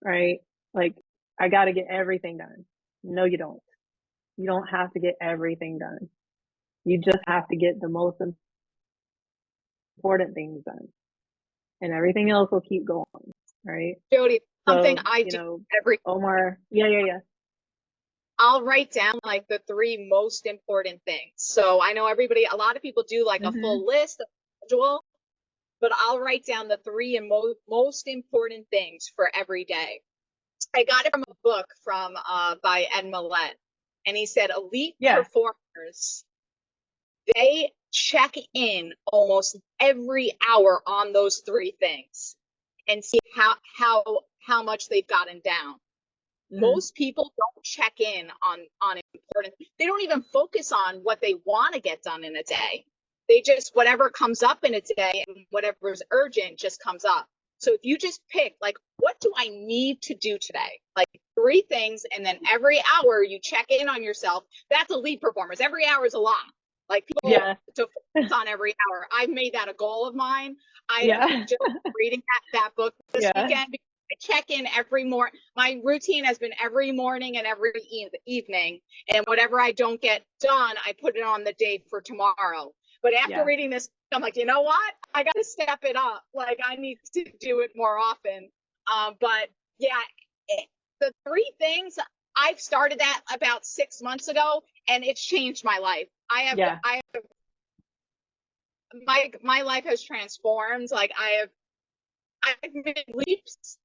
right? Like, I got to get everything done. No, you don't. You don't have to get everything done. You just have to get the most important things done, and everything else will keep going, right? Jodi, something So, I you do know, every Omar, yeah. I'll write down like the 3 most important things. So I know a lot of people do like a full list of schedule, but I'll write down the 3 and most important things for every day. I got it from a book from by Ed Millett, and he said elite Yeah. performers, they check in almost every hour on those 3 things and see how much they've gotten down. Most people don't check in on important. They don't even focus on what they want to get done in a day. They just, whatever comes up in a day and whatever is urgent just comes up. So if you just pick, like, what do I need to do today? Like 3 things, and then every hour you check in on yourself. That's elite performers. Every hour is a lot. Like, people to focus on every hour. I've made that a goal of mine. I'm just reading that book this weekend. I check in every morning. My routine has been every morning and every evening. And whatever I don't get done, I put it on the day for tomorrow. But after reading this, I'm like, you know what? I got to step it up. Like, I need to do it more often. But yeah, the 3 things, I've started that about 6 months ago, and it's changed my life. My life has transformed. Like, I've made leaps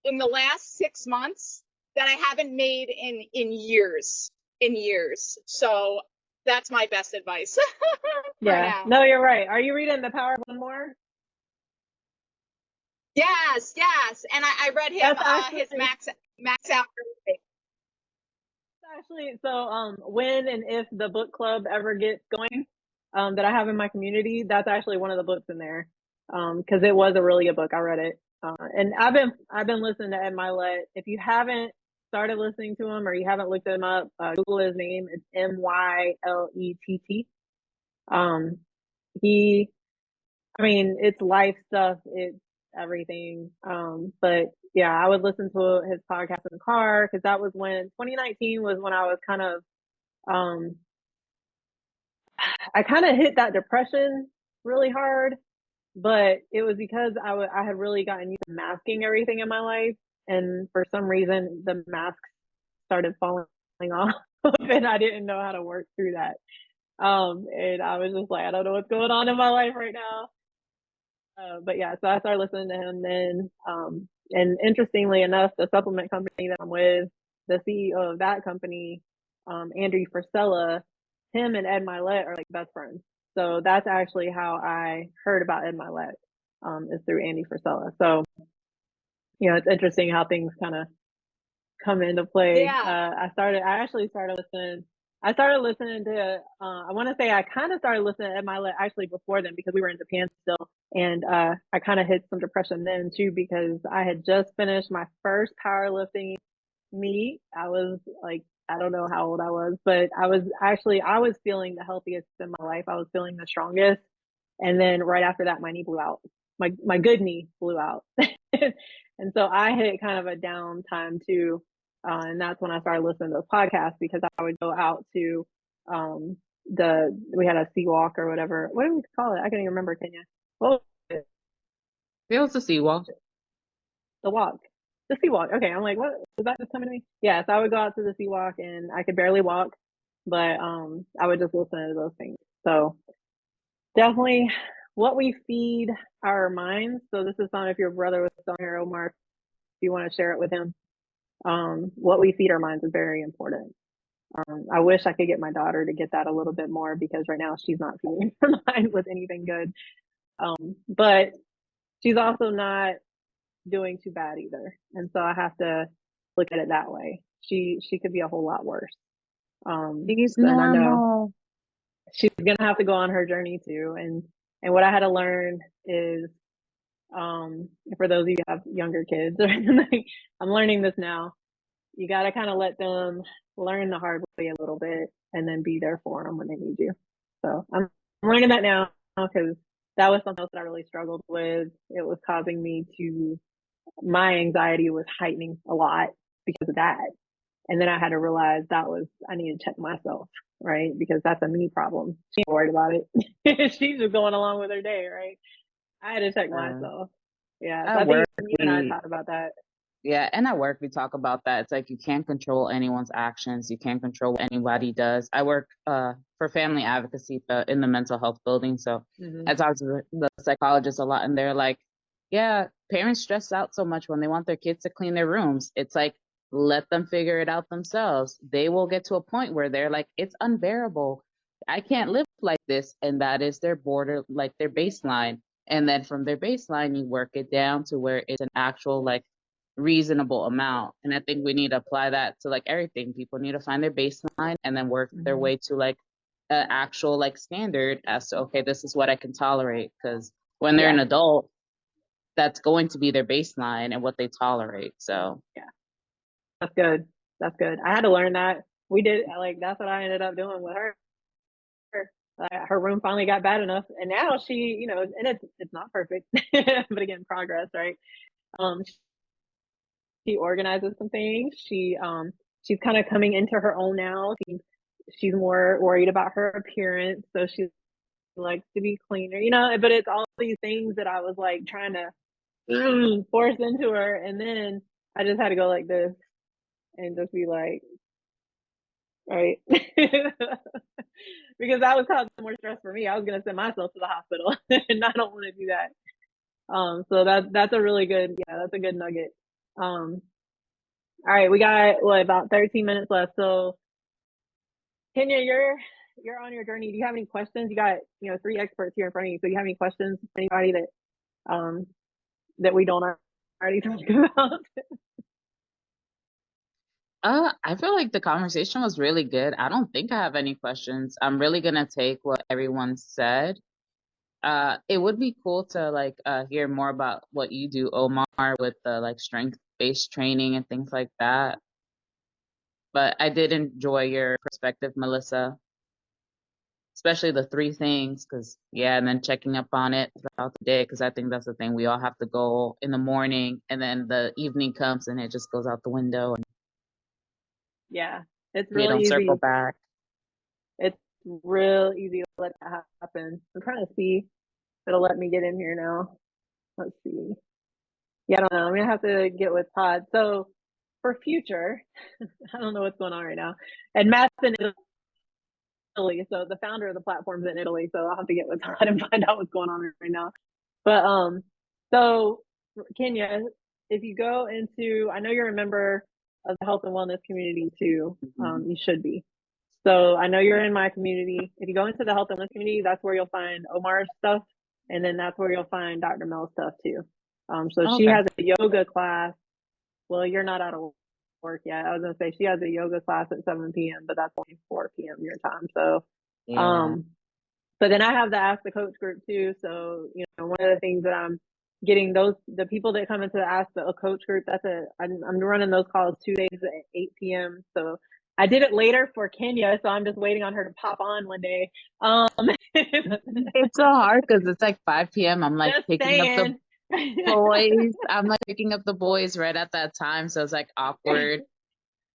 in the last 6 months that I haven't made in years. So that's my best advice. Yeah. No, you're right. Are you reading The Power of One More? Yes. And I read him his Max Out. Actually, so when and if the book club ever gets going, that I have in my community, that's actually one of the books in there, because it was a really good book. I read it, and I've been listening to Ed Milet. If you haven't started listening to him or you haven't looked him up, Google his name. It's Mylett. He, I mean, it's life stuff. It's everything. But yeah, I would listen to his podcast in the car, because that was when 2019 was when I was kind of, I kind of hit that depression really hard, but it was because I had really gotten used to masking everything in my life. And for some reason, the masks started falling off and I didn't know how to work through that. And I was just like, I don't know what's going on in my life right now. But yeah, so I started listening to him then. And interestingly enough, the supplement company that I'm with, the CEO of that company, Andrew Frisella, him and Ed Milet are like best friends. So that's actually how I heard about Ed Milet, is through Andy Frisella. So, you know, it's interesting how things kind of come into play. Yeah. I actually started listening. I started listening to, I want to say I kind of started listening to Ed Milet actually before then, because we were in Japan still. And I kind of hit some depression then too, because I had just finished my first powerlifting meet. I was like, I don't know how old I was, but I was feeling the healthiest in my life. I was feeling the strongest. And then right after that, my knee blew out. My good knee blew out. And so I hit kind of a down time too. And that's when I started listening to the podcast, because I would go out to we had a sea walk or whatever. What do we call it? I can't even remember, Kenya. What was it? It was the seawall. The walk. The sea walk. Okay, I'm like, what is that just coming to me? Yeah, so I would go out to the sea walk and I could barely walk, but I would just listen to those things. So definitely what we feed our minds. So this is not if your brother was on here, Omar, if you want to share it with him. What we feed our minds is very important. I wish I could get my daughter to get that a little bit more, because right now she's not feeding her mind with anything good. But she's also not doing too bad either. And so I have to look at it that way. she could be a whole lot worse. She's And I know normal. she's gonna have to go on her journey too. And what I had to learn is, for those of you who have younger kids, like, I'm learning this now. You got to kind of let them learn the hard way a little bit, and then be there for them when they need you. So I'm learning that now, because that was something else that I really struggled with. It was causing me to, my anxiety was heightening a lot because of that. And then I had to realize I need to check myself, right? Because that's a me problem. She ain't worried about it. She's just going along with her day, right? I had to check myself. Yeah. So At I think work, you and I talked about that. yeah, and at work we talk about that. It's like you can't control anyone's actions. You can't control what anybody does. I work for family advocacy in the mental health building. So I talk to the psychologists a lot, and they're like, yeah, parents stress out so much when they want their kids to clean their rooms. It's like, let them figure it out themselves. They will get to a point where they're like, it's unbearable. I can't live like this. And that is their border, like their baseline. And then from their baseline, you work it down to where it's an actual like reasonable amount. And I think we need to apply that to like everything. People need to find their baseline and then work their way to like an actual like standard as to, okay, this is what I can tolerate. Because when they're an adult, that's going to be their baseline and what they tolerate. So yeah, that's good. That's good. I had to learn that. We did, like, that's what I ended up doing with her. Her room finally got bad enough, and now she, and it's not perfect, but again, progress, right? Um, she organizes some things. She's kind of coming into her own now. She's more worried about her appearance, so she likes to be cleaner, but it's all these things that I was like trying to force into her, and then I just had to go like this and just be like, right. Because that was causing more stress for me. I was gonna send myself to the hospital, and I don't want to do that. So that's a really good, that's a good nugget. All right, we got about 13 minutes left. So Kenya, you're on your journey. Do you have any questions? You got 3 experts here in front of you. So do you have any questions for anybody that we don't already talk about? I feel like the conversation was really good. I don't think I have any questions. I'm really gonna take what everyone said. It would be cool to like hear more about what you do, Omar, with the like strength-based training and things like that. But I did enjoy your perspective, Melissa, especially the 3 things, because and then checking up on it throughout the day, because I think that's the thing. We all have to go in the morning, and then the evening comes and it just goes out the window, and Yeah, it's we really don't circle easy. back. It's real easy to let that happen. I'm trying to see if it'll let me get in here now. Let's see. Yeah, I don't know. I'm gonna have to get with Todd. So for future, I don't know what's going on right now. And Matt's in Italy, so the founder of the platform's in Italy. So I'll have to get with Todd and find out what's going on right now. But so Kenya, if you go into, I know you're a member of the health and wellness community too. You should be. So I know you're in my community. If you go into the health and wellness community, that's where you'll find Omar's stuff, and then that's where you'll find Dr. Mel's stuff too. So she has a yoga class. Well, you're not out of work yet. I was gonna say she has a yoga class at 7 p.m., but that's only 4 p.m. your time. So, but then I have the Ask the Coach group too. So, one of the things that I'm getting the people that come into the Ask the Coach group, I'm running those calls 2 days at 8 p.m. So I did it later for Kenya, so I'm just waiting on her to pop on one day. It's so hard because it's like 5 p.m. I'm like picking up the boys. I'm like picking up the boys right at that time, so it's like awkward.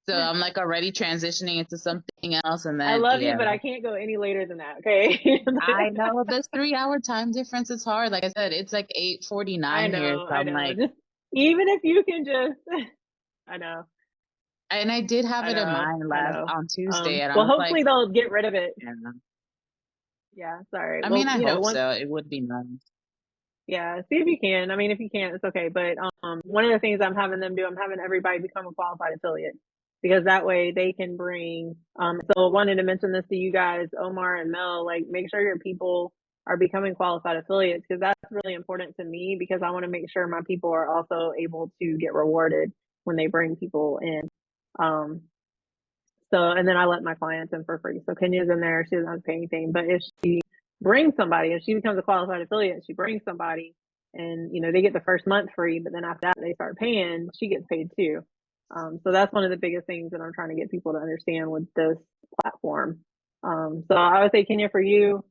So I'm like already transitioning into something else, and then I love you, but I can't go any later than that. Okay. I know this 3-hour time difference is hard. Like I said, it's like 8:49 here, so I'm like, just even if you can just, I know. And I did have it in mind on Tuesday, and I was hopefully like, they'll get rid of it. Yeah, sorry. I mean, I hope so. It would be nice. Yeah, see if you can. I mean, if you can't, it's okay. But one of the things I'm having them do, I'm having everybody become a qualified affiliate, because that way they can bring. So I wanted to mention this to you guys, Omar and Mel. Like, make sure your people are becoming qualified affiliates, because that's really important to me, because I want to make sure my people are also able to get rewarded when they bring people in. Um, so, and then I let my clients in for free. So Kenya's in there. She doesn't have to pay anything. But if she brings somebody, if she becomes a qualified affiliate, she brings somebody and, you know, they get the first month free, but then after that they start paying, she gets paid too. So that's one of the biggest things that I'm trying to get people to understand with this platform. So I would say, Kenya, for you,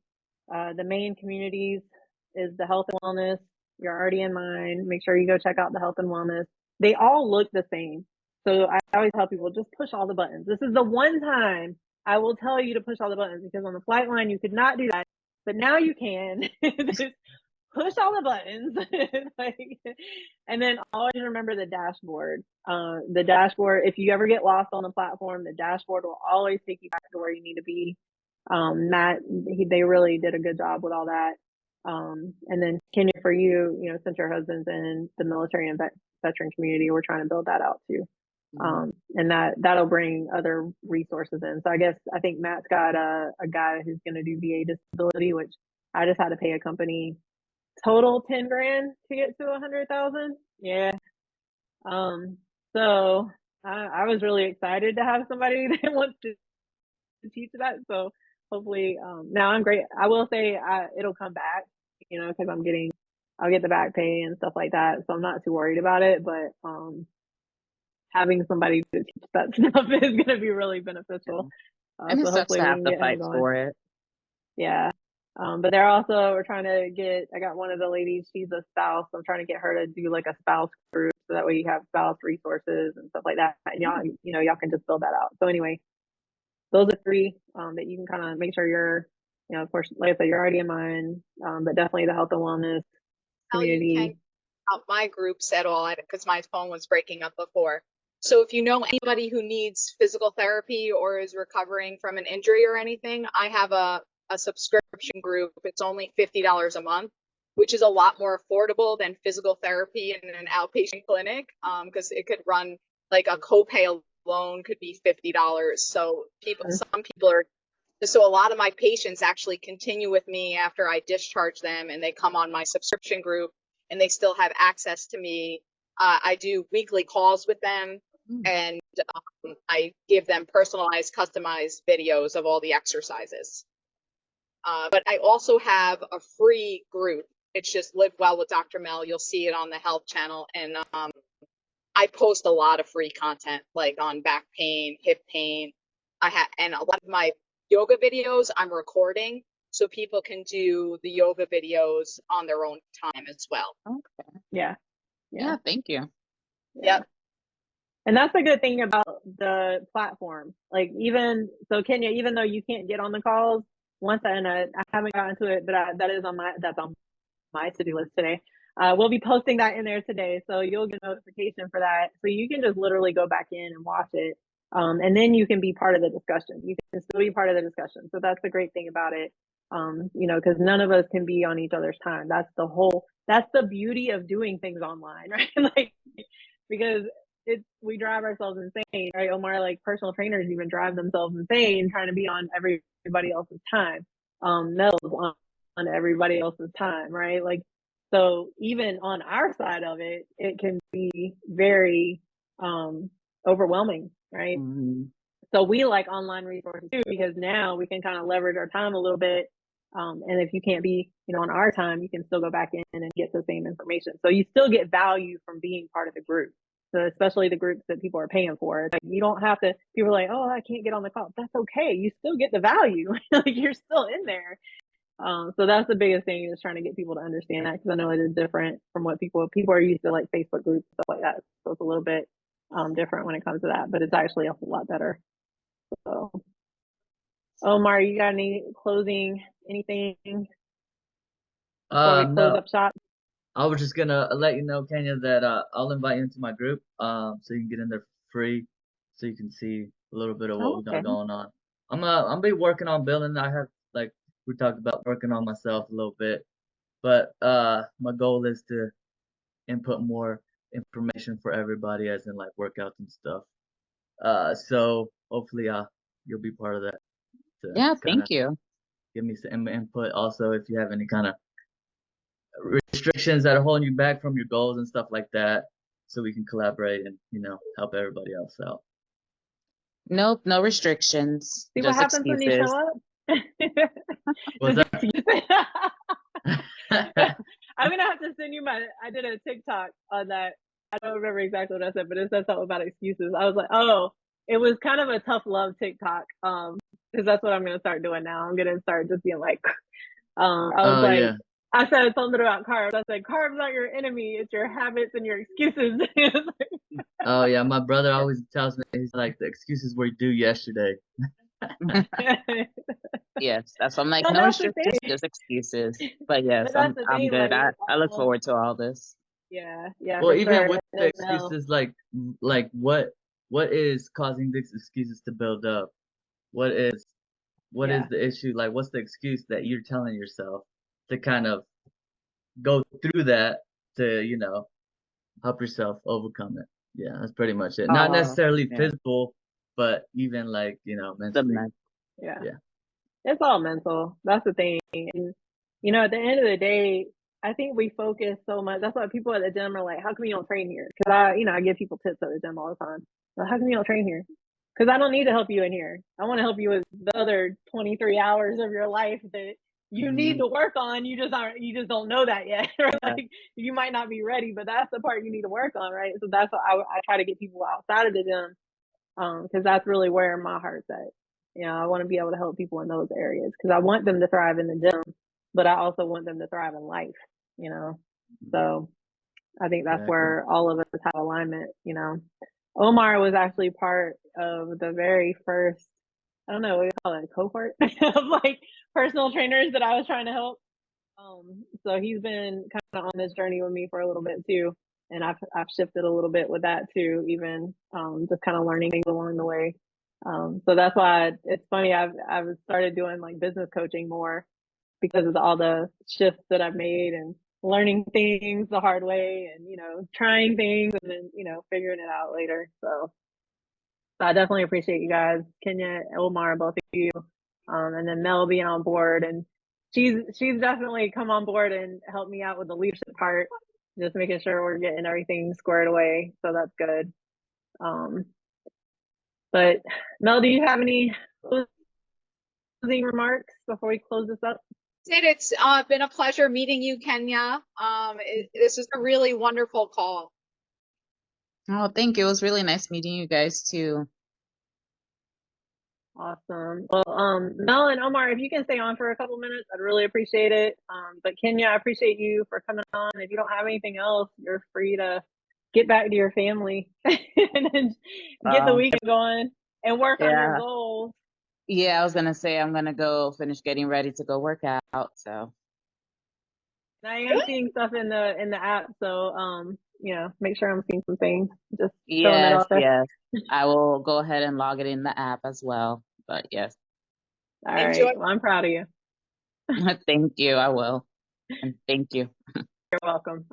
the main communities is the health and wellness. You're already in mine. Make sure you go check out the health and wellness. They all look the same. So I always tell people, just push all the buttons. This is the one time I will tell you to push all the buttons, because on the flight line, you could not do that, but now you can. Just push all the buttons. Like, and then always remember the dashboard. The dashboard, if you ever get lost on the platform, the dashboard will always take you back to where you need to be. They really did a good job with all that. And then Kenya, for you, you know, since your husband's in the military and veteran community, we're trying to build that out too. And that'll bring other resources in. So I think Matt's got a guy who's going to do VA disability, which I just had to pay a company total 10 grand to get to 100,000. Yeah. So I was really excited to have somebody that wants to teach that. So hopefully, now I'm great. I will say it'll come back, you know, because I'll get the back pay and stuff like that. So I'm not too worried about it, but, having somebody to teach that stuff is going to be really beneficial. And it so sucks hopefully to we have can to get him fight going. for it. Yeah. But we're trying to I got one of the ladies, she's a spouse. So I'm trying to get her to do like a spouse group. So that way you have spouse resources and stuff like that. And y'all can just build that out. So anyway, those are three, that you can kind of make sure you're, you know, of course, like I said, you're already in mine, but definitely the health and wellness community. You can out my groups at all, because my phone was breaking up before. So if you know anybody who needs physical therapy or is recovering from an injury or anything, I have a subscription group. It's only $50 a month, which is a lot more affordable than physical therapy in an outpatient clinic, because it could run, like, a copay alone could be $50. So so a lot of my patients actually continue with me after I discharge them, and they come on my subscription group and they still have access to me. I do weekly calls with them, and I give them personalized, customized videos of all the exercises. But I also have a free group. It's just Live Well with Dr. Mel. You'll see it on the health channel. And I post a lot of free content, like on back pain, hip pain. And a lot of my yoga videos I'm recording, so people can do the yoga videos on their own time as well. Okay. Yeah. Thank you. Yep. And that's the good thing about the platform. Like, Kenya, even though you can't get on the calls, I haven't gotten to it, but that's on my to-do list today. We'll be posting that in there today, so you'll get a notification for that. So you can just literally go back in and watch it, and then you can be part of the discussion. You can still be part of the discussion. So that's the great thing about it, you know, because none of us can be on each other's time. That's the beauty of doing things online, right? Like, because we drive ourselves insane, right, Omar? Like, personal trainers even drive themselves insane trying to be on everybody else's time. Mel's on everybody else's time, right? Like, so even on our side of it, it can be very overwhelming, right? So we like online resources too, because now we can kind of leverage our time a little bit. And if you can't be, you know, on our time, you can still go back in and get the same information. So you still get value from being part of the group. So especially the groups that people are paying for. Like, you don't have to, people are like, oh, I can't get on the call. That's okay. You still get the value. Like, you're still in there. So that's the biggest thing, is trying to get people to understand that, because I know it is different from what people are used to, like Facebook groups, stuff like that. So it's a little bit different when it comes to that, but it's actually a whole lot better. So, Omar, you got anything before we close No, up shop? I was just gonna let you know, Kenya, that I'll invite you into my group, so you can get in there for free, so you can see a little bit of what we got going on. I'm be working on building. I have, like we talked about, working on myself a little bit, but my goal is to input more information for everybody, as in like workouts and stuff. So hopefully you'll be part of that. Yeah, thank you. Give me some input. Also, if you have any kind of restrictions that are holding you back from your goals and stuff like that, so we can collaborate and, you know, help everybody else out. Nope, no restrictions, See what just happens when you excuses. show up? Was Just that? excuses. I'm gonna have to send you I did a TikTok on that. I don't remember exactly what I said, but it said something about excuses. I was like, oh, it was kind of a tough love TikTok. Because that's what I'm gonna start doing now. I'm gonna start just being like, I was Oh like, yeah. I said something about carbs. I said carbs aren't your enemy, it's your habits and your excuses. Oh yeah. My brother always tells me, he's like, the excuses were due yesterday. Yes, that's why I'm like, No, no that's the restrictions, thing. just excuses. But yes, But that's the I'm thing, good. like we I look all, forward to all this. yeah, Well, for even sure. with the And no, excuses, like what is causing these excuses to build up? What is yeah, the issue? Like, what's the excuse that you're telling yourself to kind of go through that to, help yourself overcome it? Yeah, that's pretty much it. Not Oh, necessarily yeah, physical, but even like, the mentally. men. yeah. Yeah. It's all mental. That's the thing. And at the end of the day, I think we focus so much. That's why people at the gym are like, "How come you don't train here?" Because I give people tips at the gym all the time. Like, how come you don't train here? Because I don't need to help you in here. I want to help you with the other 23 hours of your life that you need Mhm. to work on. You just aren't. You just don't know that yet. Or Yeah. like you might not be ready, but that's the part you need to work on, right? So that's what I try to get people outside of the gym, because that's really where my heart's at. I want to be able to help people in those areas because I want them to thrive in the gym, but I also want them to thrive in life. You know, so I think that's Exactly. where all of us have alignment. Omar was actually part of the very first, I don't know what you call it, cohort of like personal trainers that I was trying to help. So he's been kind of on this journey with me for a little bit too, and I've shifted a little bit with that too, even just kind of learning things along the way. So that's why it's funny. I've started doing like business coaching more because of all the shifts that I've made and learning things the hard way, and trying things and then figuring it out later. So I definitely appreciate you guys, Kenya, Omar, both of you, and then Mel being on board, and she's definitely come on board and helped me out with the leadership part, just making sure we're getting everything squared away. So that's good. Um, but Mel, do you have any closing remarks before we close this up? It's been a pleasure meeting you, Kenya. This is a really wonderful call. Oh, thank you. It was really nice meeting you guys too. Awesome. Well, Mel and Omar, if you can stay on for a couple minutes, I'd really appreciate it. But Kenya, I appreciate you for coming on. If you don't have anything else, you're free to get back to your family and then get the weekend going and work on your Yeah. goals. Yeah, I was gonna say I'm gonna go finish getting ready to go work out. So I am seeing stuff in the app, so make sure I'm seeing some things. Just throwing that yes, out there. yes. I will go ahead and log it in the app as well. But yes. All Enjoy. right. Well, I'm proud of you. Thank you. I will. And thank you. You're welcome.